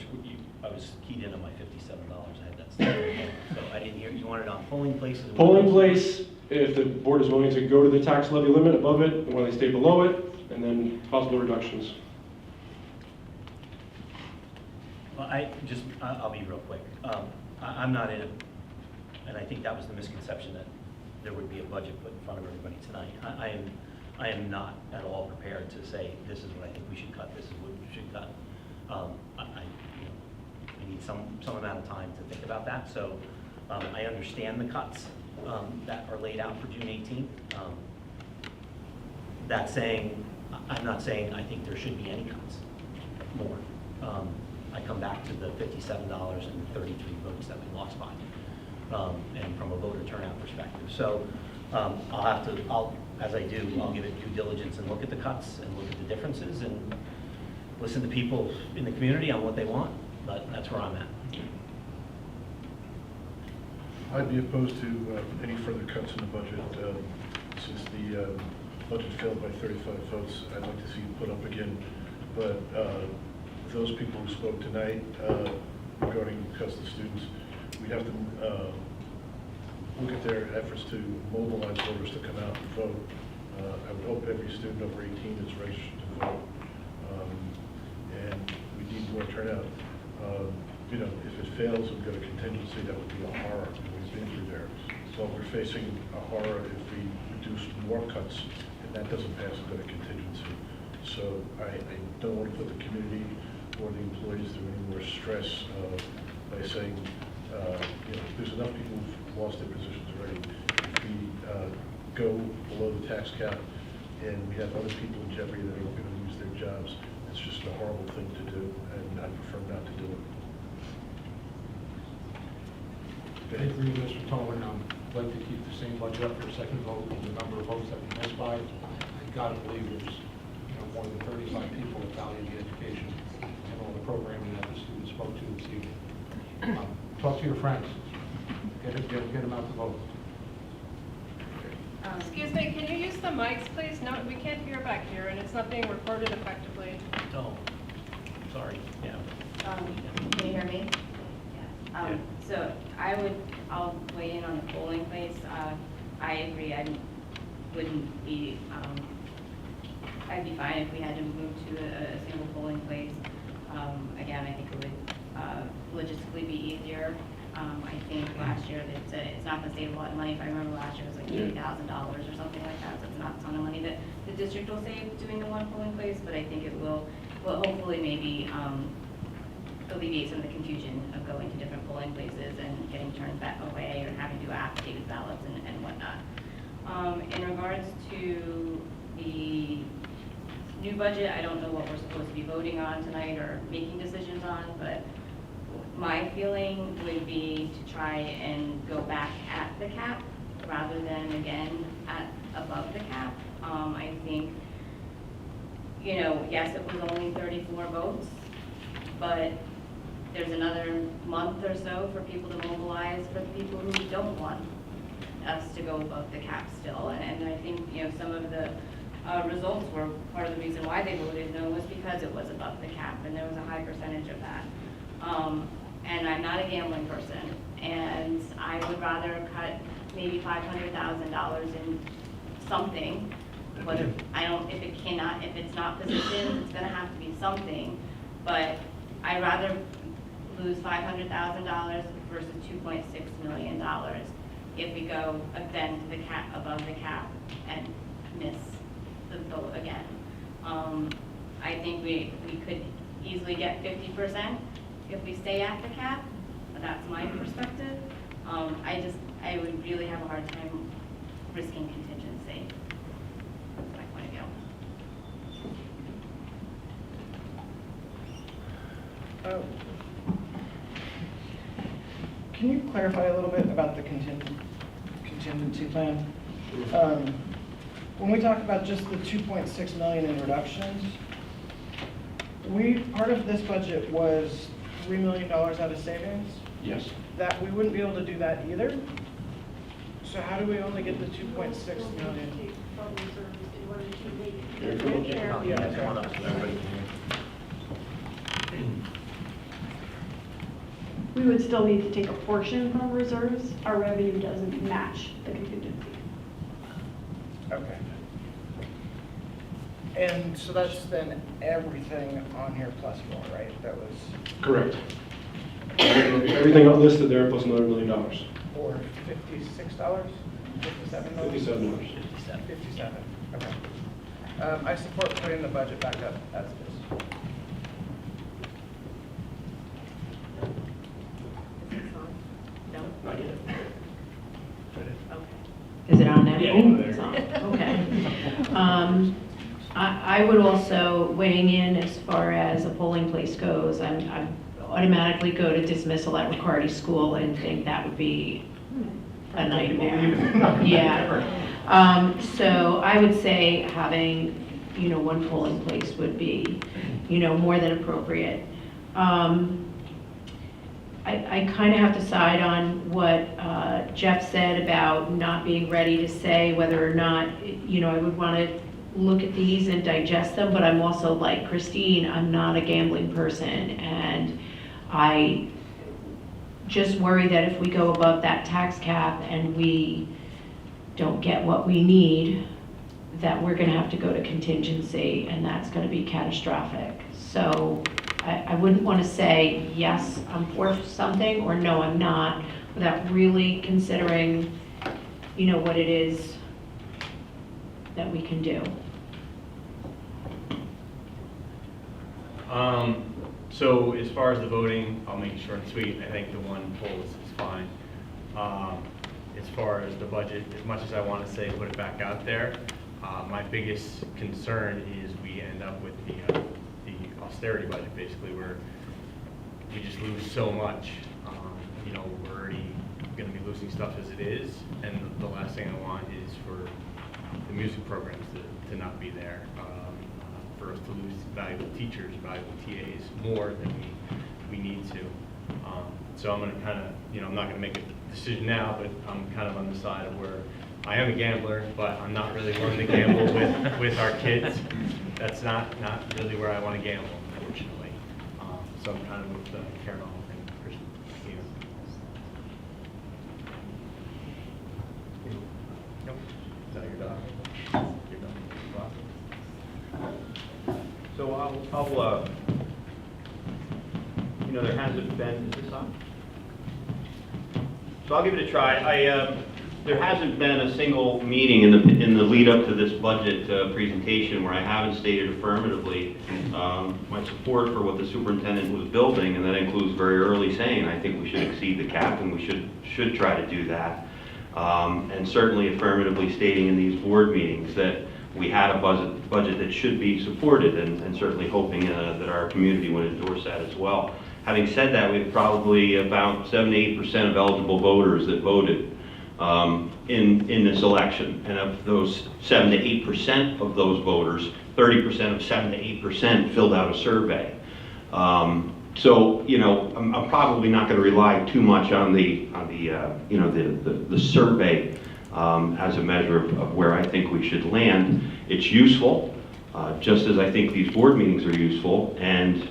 S9: I was keyed in on my $57. I had that stuff. So I didn't hear, you wanted on polling places?
S8: Polling place, if the board is willing to go to the tax levy limit above it, and when they stay below it, and then possible reductions.
S9: Well, I'll be real quick. I'm not in it, and I think that was the misconception that there would be a budget put in front of everybody tonight. I am not at all prepared to say, this is what I think we should cut, this is what we should cut. I need some amount of time to think about that. So I understand the cuts that are laid out for June 18th. That saying, I'm not saying I think there should be any cuts more. I come back to the $57 and the 33 votes that we lost by, and from a voter turnout perspective. So as I do, I'll give it due diligence and look at the cuts and look at the differences and listen to people in the community on what they want, but that's where I'm at.
S1: I'd be opposed to any further cuts in the budget. Since the budget failed by 35 votes, I'd like to see it put up again. But those people who spoke tonight regarding cuts to students, we'd have to look at their efforts to mobilize voters to come out and vote. I would hope every student over 18 is registered to vote. And we need more turnout. you know, if it fails and go to contingency, that would be a horror. We've been through there. So we're facing a horror if we reduce more cuts, and that doesn't pass and go to contingency. So I don't want to put the community or the employees through any more stress by saying, you know, there's enough people who've lost their positions already. If we go below the tax cap and we have other people in jeopardy that are going to lose their jobs, it's just a horrible thing to do, and I prefer not to do it.
S11: I agree with Mr. Tolan. I'd like to keep the same budget up for a second vote on the number of votes that we missed by. I gotta believe there's, you know, more than 35 people that value the education and all the programming that the students spoke to this evening. Talk to your friends. Get them out to vote.
S12: Excuse me, can you use the mics, please? No, we can't hear back here, and it's not being recorded effectively.
S9: Oh, sorry, yeah.
S13: Can you hear me? Yeah. So I'll weigh in on the polling place. I agree, wouldn't be, I'd be fine if we had to move to a single polling place. Again, I think it would logistically be easier. I think last year, it's not going to save a lot of money. If I remember last year, it was like $80,000 or something like that. So it's not a ton of money that the district will save doing the one polling place, but I think it will hopefully maybe alleviate some of the confusion of going to different polling places and getting turned back away or having to do affidavit ballots and whatnot. In regards to the new budget, I don't know what we're supposed to be voting on tonight or making decisions on, but my feeling would be to try and go back at the cap rather than again at above the cap. I think, you know, yes, it was only 34 votes, but there's another month or so for people to mobilize for the people who don't want us to go above the cap still. And I think, you know, some of the results were part of the reason why they voted no was because it was above the cap, and there was a high percentage of that. And I'm not a gambling person, and I would rather cut maybe $500,000 in something. But if it's not positions, it's going to have to be something. But I'd rather lose $500,000 versus $2.6 million if we go then to the cap, above the cap, and miss the vote again. I think we could easily get 50% if we stay at the cap. That's my perspective. I would really have a hard time risking contingency. That's my point of view.
S14: Can you clarify a little bit about the contingency plan? When we talk about just the 2.6 million in reductions, part of this budget was $3 million out of savings.
S8: Yes.
S14: That we wouldn't be able to do that either. So how do we only get the 2.6 million?
S9: Yeah, come on up so everybody can hear.
S15: We would still need to take a portion from reserves. Our revenue doesn't match the contingency.
S14: Okay. And so that's then everything on here plus more, right? That was,
S8: Correct. Everything listed there plus another $1 million.
S14: or $56, $57?
S8: $57.
S14: 57, okay. I support putting the budget back up as it is.
S8: Not yet.
S16: Is it on now?
S8: Yeah,
S16: It's on. Okay. I would also, weighing in as far as a polling place goes, I automatically go to dismissal at Riccardi School and think that would be a nightmare. Yeah. So I would say having, one polling place would be, more than appropriate. I kind of have to side on what Jeff said about not being ready to say whether or not, I would want to look at these and digest them, but I'm also like Christine, I'm not a gambling person, and I just worry that if we go above that tax cap and we don't get what we need, that we're going to have to go to contingency, and that's going to be catastrophic. So I wouldn't want to say, yes, I'm for something, or no, I'm not, without really considering, what it is that we can do.
S17: So as far as the voting, I'll make it short and sweet. I think the one poll is fine. As far as the budget, as much as I want to say put it back out there, my biggest concern is we end up with the austerity budget, basically, where we just lose so much. We're already going to be losing stuff as it is, and the last thing I want is for the music programs to not be there. For us to lose valuable teachers, valuable TAs, more than we need to. So I'm going to kind of, I'm not going to make a decision now, but I'm kind of on the side of where I am a gambler, but I'm not really willing to gamble with our kids. That's not really where I want to gamble, unfortunately. So I'm kind of with Carol and Christian here. Nope. Is that your dog? Your dog.
S10: So I'll there hasn't been, is this on? So I'll give it a try. There hasn't been a single meeting in the lead up to this budget presentation where I haven't stated affirmatively my support for what the superintendent was building, and that includes very early saying I think we should exceed the cap and we should try to do that, and certainly affirmatively stating in these board meetings that we had a budget that should be supported, and certainly hoping that our community would endorse that as well. Having said that, we have probably about 7 to 8% of eligible voters that voted in this election. And of those 7 to 8% of those voters, 30% of 7 to 8% filled out a survey. So, I'm probably not going to rely too much on the survey as a measure of where I think we should land. It's useful, just as I think these board meetings are useful, and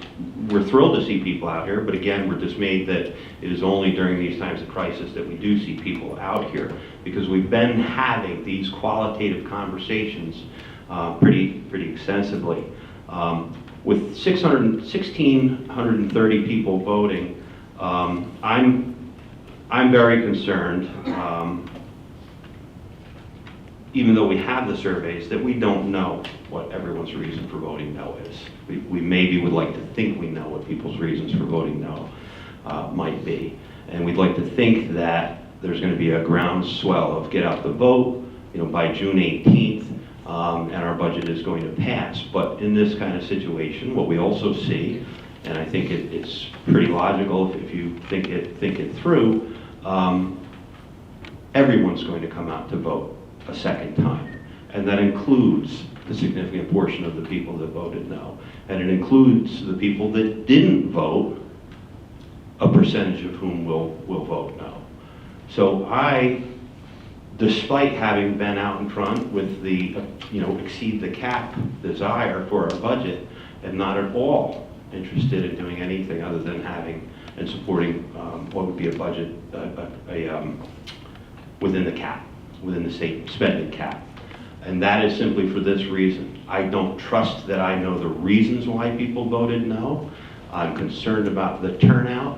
S10: we're thrilled to see people out here, but again, we're dismayed that it is only during these times of crisis that we do see people out here, because we've been having these qualitative conversations pretty extensively. With 1,630 people voting, I'm very concerned, even though we have the surveys, that we don't know what everyone's reason for voting no is. We maybe would like to think we know what people's reasons for voting no might be. And we'd like to think that there's going to be a groundswell of get out the vote, by June 18th, and our budget is going to pass. But in this kind of situation, what we also see, and I think it's pretty logical if you think it through, everyone's going to come out to vote a second time. And that includes the significant portion of the people that voted no. And it includes the people that didn't vote, a percentage of whom will vote no. So I, despite having been out in front with the, exceed the cap desire for our budget, am not at all interested in doing anything other than having and supporting what would be a budget within the cap, within the state spending cap. And that is simply for this reason. I don't trust that I know the reasons why people voted no. I'm concerned about the turnout.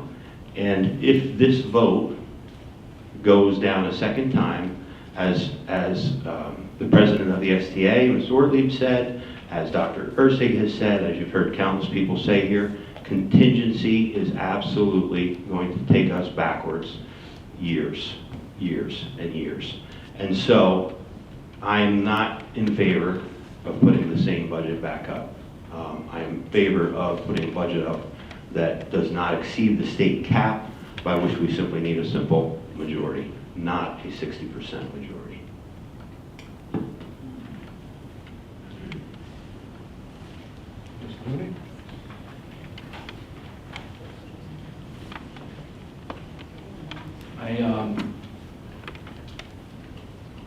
S10: And if this vote goes down a second time, as the president of the STA, Ms. Ortlieb, said, as Dr. Ursig has said, as you've heard countless people say here, contingency is absolutely going to take us backwards years and years. And so I'm not in favor of putting the same budget back up. I'm in favor of putting a budget up that does not exceed the state cap, by which we simply need a simple majority, not a 60% majority.
S1: Mr. Mooney?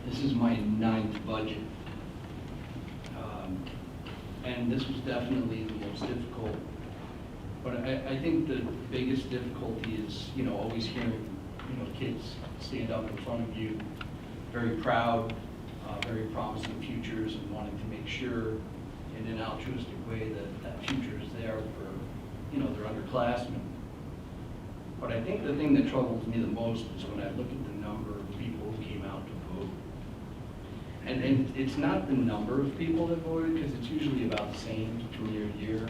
S18: This is my 9th budget. And this was definitely the most difficult. But I think the biggest difficulty is, always hearing, kids stand up in front of you, very proud, very promising futures, and wanting to make sure in an altruistic way that future is there you know, they're underclassmen. But I think the thing that troubles me the most is when I look at the number of people who came out to vote. And it's not the number of people that voted, because it's usually about the same from year to year.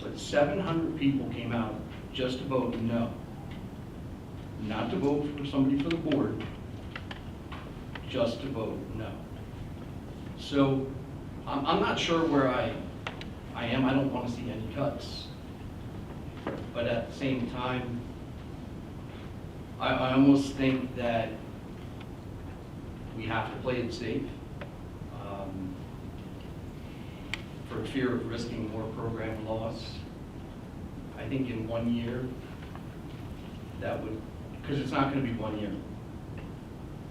S18: But 700 people came out just to vote no. Not to vote for somebody for the board, just to vote no. So I'm not sure where I am. I don't want to see any cuts. But at the same time, I almost think that we have to play it safe for fear of risking more program loss. I think in 1 year, that would, because it's not going to be 1 year.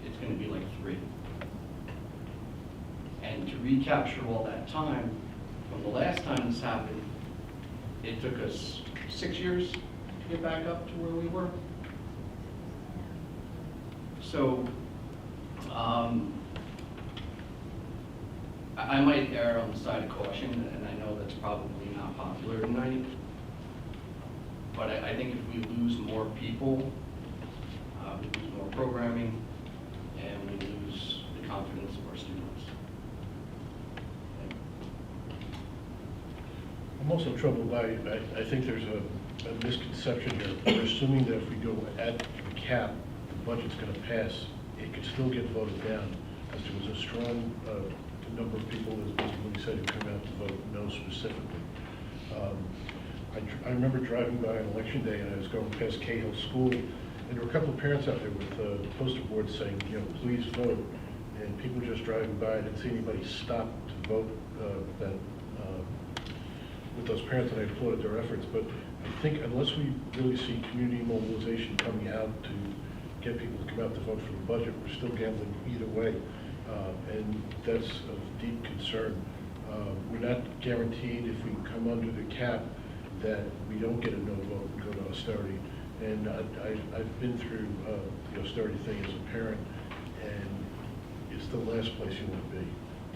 S18: It's going to be like 3. And to recapture all that time, from the last time this happened, it took us 6 years to get back up to where we were. So, I might err on the side of caution, and I know that's probably not popular tonight. But I think if we lose more people, we lose more programming, and we lose the confidence of our students.
S1: I'm also troubled by, I think there's a misconception here. We're assuming that if we go at the cap, the budget's going to pass. It could still get voted down, because there was a strong number of people, as Mr. Lee said, who came out to vote no specifically. I remember driving by on election day, and I was going past Cahill School, and there were a couple of parents out there with poster boards saying, you know, please vote. And people just driving by, I didn't see anybody stop to vote with those parents, and I applauded their efforts. But I think unless we really see community mobilization coming out to get people to come out to vote for the budget, we're still gambling either way. And that's of deep concern. We're not guaranteed if we come under the cap that we don't get a no vote and go to austerity. And I've been through the austerity thing as a parent, and it's the last place you want to be.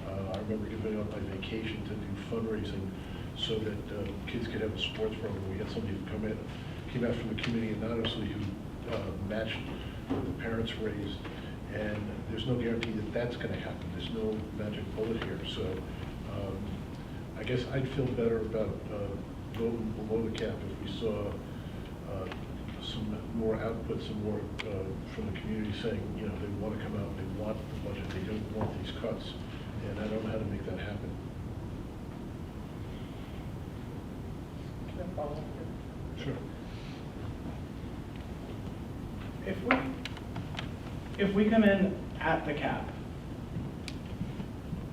S1: I remember giving up my vacation to do fundraising so that kids could have a sports program. We had somebody who came out from the community anonymously who matched what the parents raised. And there's no guarantee that that's going to happen. There's no magic bullet here. So I guess I'd feel better about voting below the cap if we saw some more output, some more from the community saying, you know, they want to come out, they want the budget, they don't want these cuts. And I don't know how to make that happen.
S14: Can I follow up here?
S1: Sure.
S14: If we come in at the cap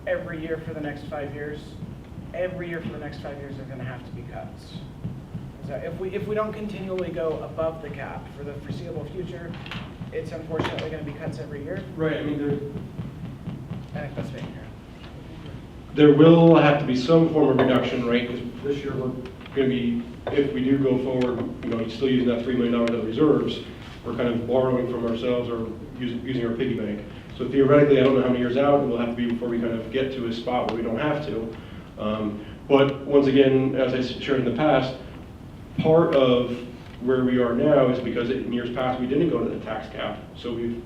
S14: every year for the next 5 years, every year for the next 5 years are going to have to be cuts. So if we don't continually go above the cap for the foreseeable future, it's unfortunately going to be cuts every year.
S8: Right, I mean,
S14: I think that's being here.
S8: there will have to be some form of reduction, right? Because this year we're going to be, if we do go forward, you know, still using that $3 million of reserves, we're kind of borrowing from ourselves or using our piggy bank. So theoretically, I don't know how many years out it will have to be before we kind of get to a spot where we don't have to. But once again, as I shared in the past, part of where we are now is because in years past we didn't go to the tax cap. So we've,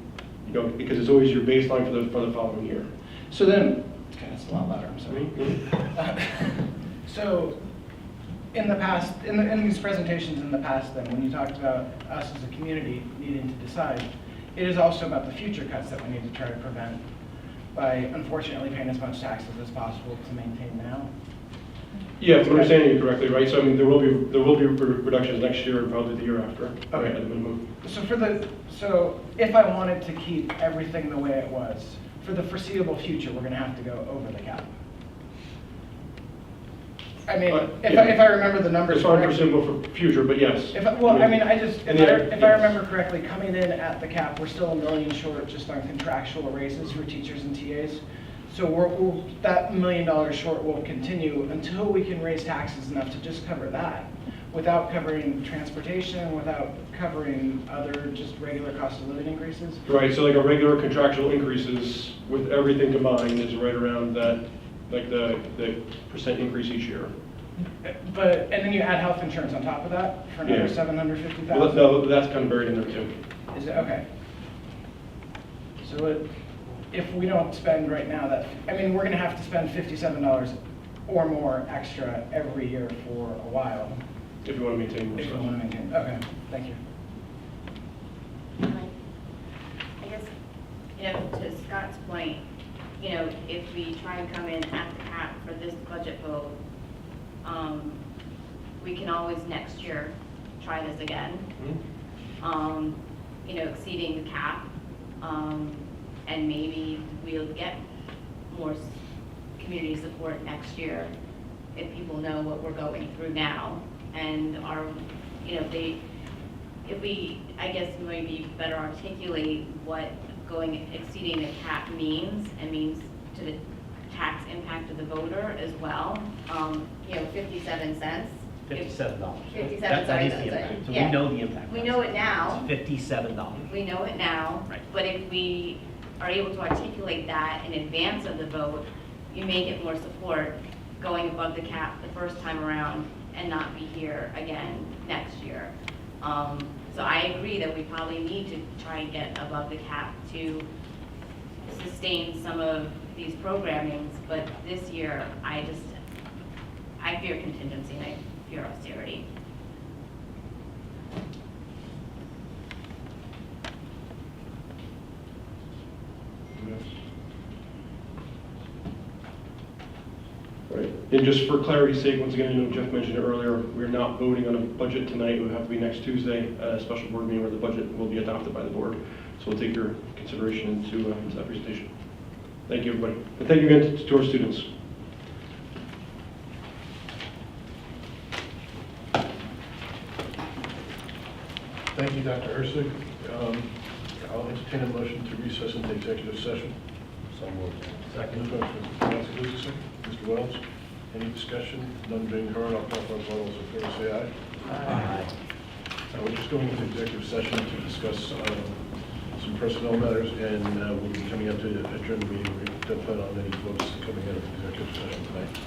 S8: you know, because it's always your baseline for the following year.
S14: So then, okay, that's a lot louder, I'm sorry. So in the past, in these presentations in the past then, when you talked about us as a community needing to decide, it is also about the future cuts that we need to try to prevent by unfortunately paying as much taxes as possible to maintain now.
S8: Yeah, if I'm understanding you correctly, right? So I mean, there will be reductions next year and probably the year after, right, at the minimum.
S14: So if I wanted to keep everything the way it was, for the foreseeable future, we're going to have to go over the cap. I mean, if I remember the numbers
S8: it's hard to
S14: correctly,
S8: assume for future, but yes.
S14: if I remember correctly, coming in at the cap, we're still $1 million short just on contractual raises for teachers and TAs. So that $1 million short will continue until we can raise taxes enough to just cover that, without covering transportation, without covering other just regular cost of living increases.
S8: Right, so like a regular contractual increases with everything combined is right around that, like the percent increase each year.
S14: But, and then you add health insurance on top of that for another
S8: Yeah.
S14: $750,000?
S8: Well, no, that's kind of buried in there too.
S14: Is it, okay. So if we don't spend right now that, I mean, we're gonna have to spend $57 or more extra every year for a while.
S8: If you want to maintain more
S14: If we
S8: stuff.
S14: wanna maintain, okay, thank you.
S13: I guess, to Scott's point, if we try and come in at the cap for this budget vote, we can always next year try this again. Exceeding the cap, and maybe we'll get more community support next year if people know what we're going through now and if we, I guess, maybe better articulate what exceeding the cap means and means to the tax impact of the voter as well. 57 cents.
S9: $57.
S13: 57,
S9: That
S13: sorry,
S9: is the
S13: that's it.
S9: impact. So
S13: Yeah.
S9: we know the impact.
S13: We know it now.
S9: It's $57.
S13: We know it now,
S9: Right.
S13: but if we are able to articulate that in advance of the vote, you may get more support going above the cap the first time around and not be here again next year. So I agree that we probably need to try and get above the cap to sustain some of these programmings, but this year, I fear contingency and I fear austerity.
S8: Right. And just for clarity's sake, once again, Jeff mentioned it earlier, we're not voting on a budget tonight. It will have to be next Tuesday, a special board meeting where the budget will be adopted by the board. So we'll take your consideration into that presentation. Thank you, everybody. And thank you again to our students.
S1: Thank you, Dr. Ursig. I'll entertain a motion to recess into executive session.
S9: So moved.
S1: Second. Mr. Wells, any discussion? None being heard, I'll call for a vote. All those in favor say aye.
S9: Aye.
S1: We're just going into executive session to discuss some personnel matters, and we'll be coming up to adjourn the meeting. We don't plan on any votes coming out of executive session tonight.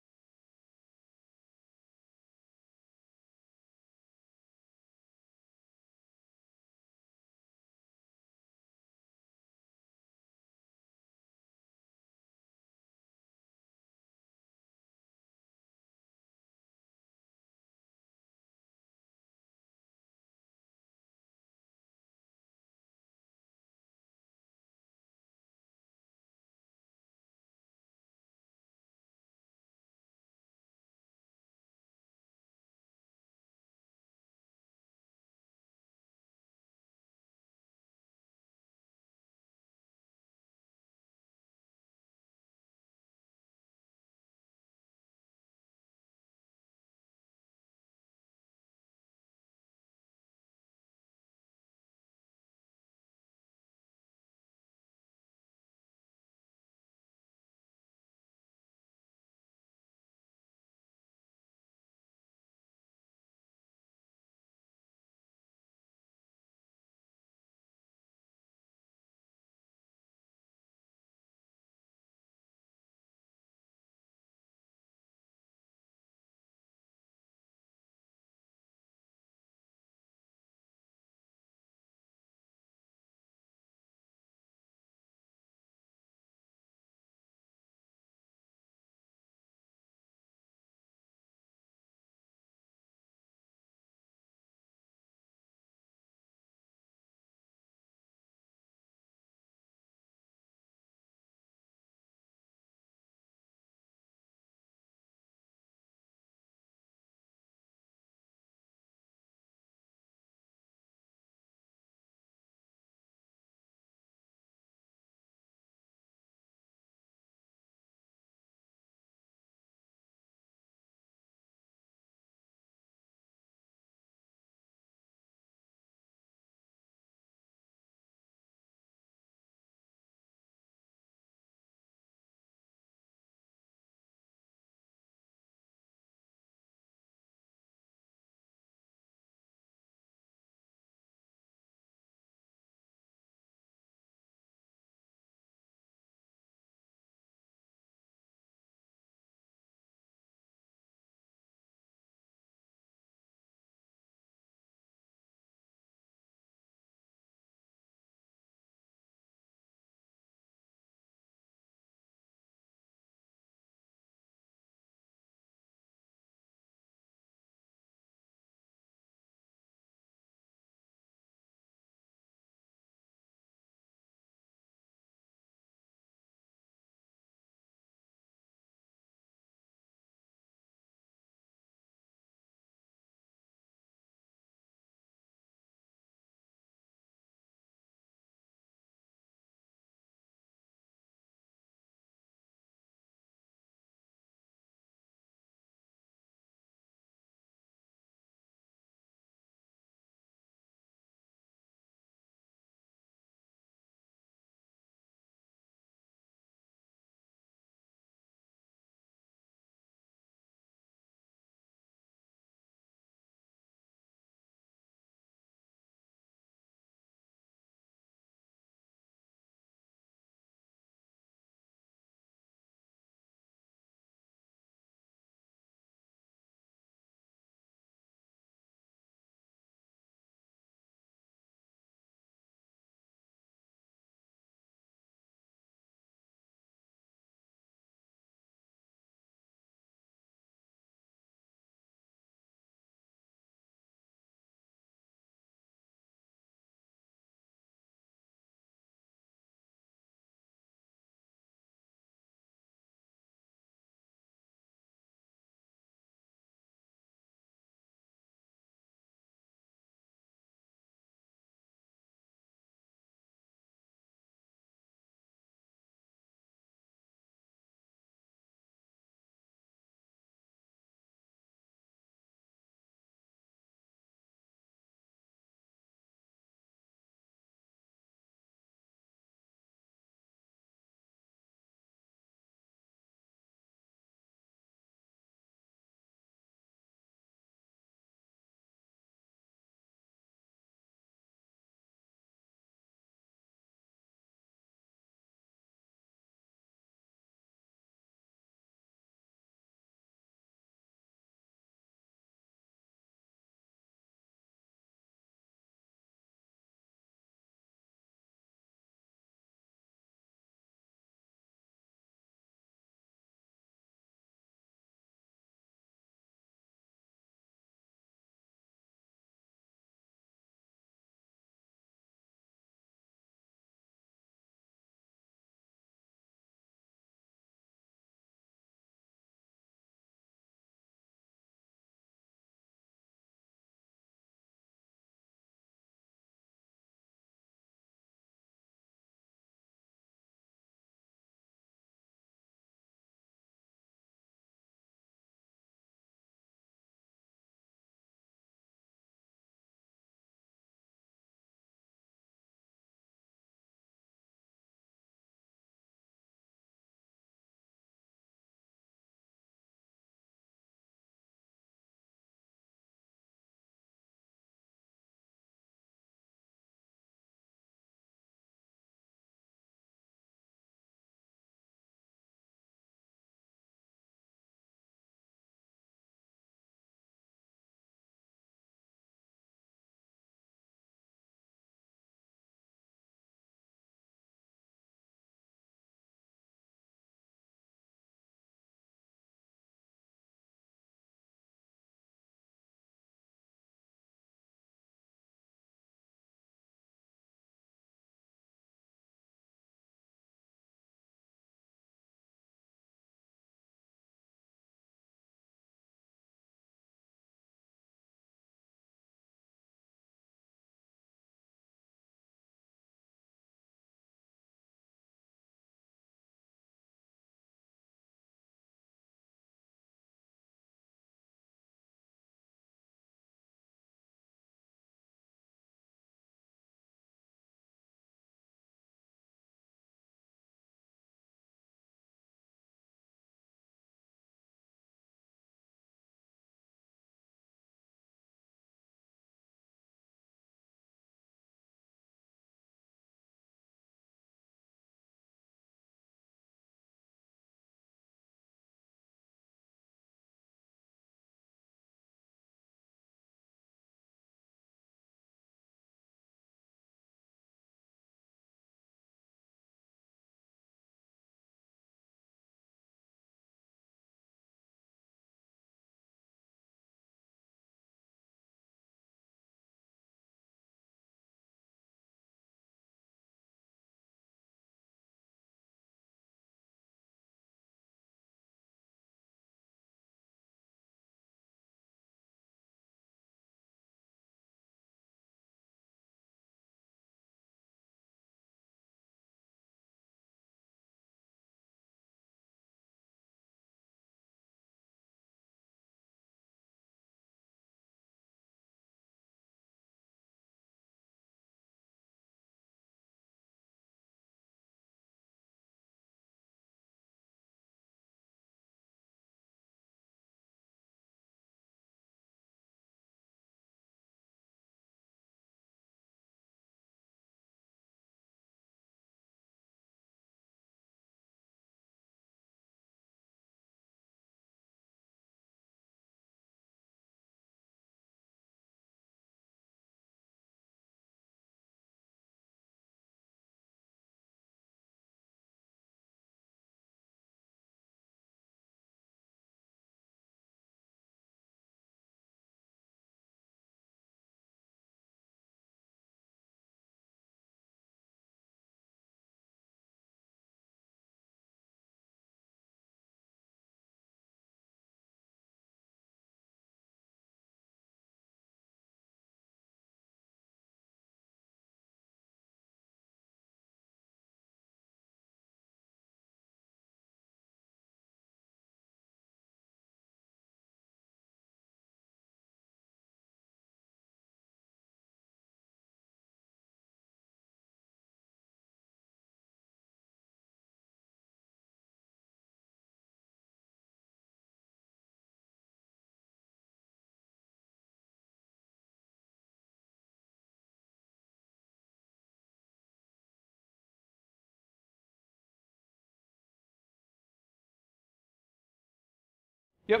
S8: Yep.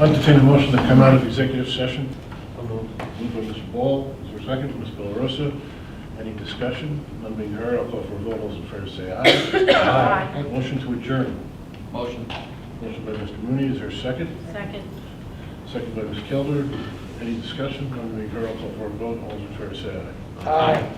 S1: Entertain a motion to come out of executive session. Moved by Mr. Ball. Is there a second? Ms. Villarosa. Any discussion? None being heard, I'll call for a vote. All those in favor say aye.
S12: Aye.
S1: Motion to adjourn.
S18: Motion.
S1: Motion by Mr. Mooney. Is there a second?
S16: Second.
S1: Second by Ms. Kelder. Any discussion? None being heard, I'll call for a vote. All those in favor say aye.
S14: Aye.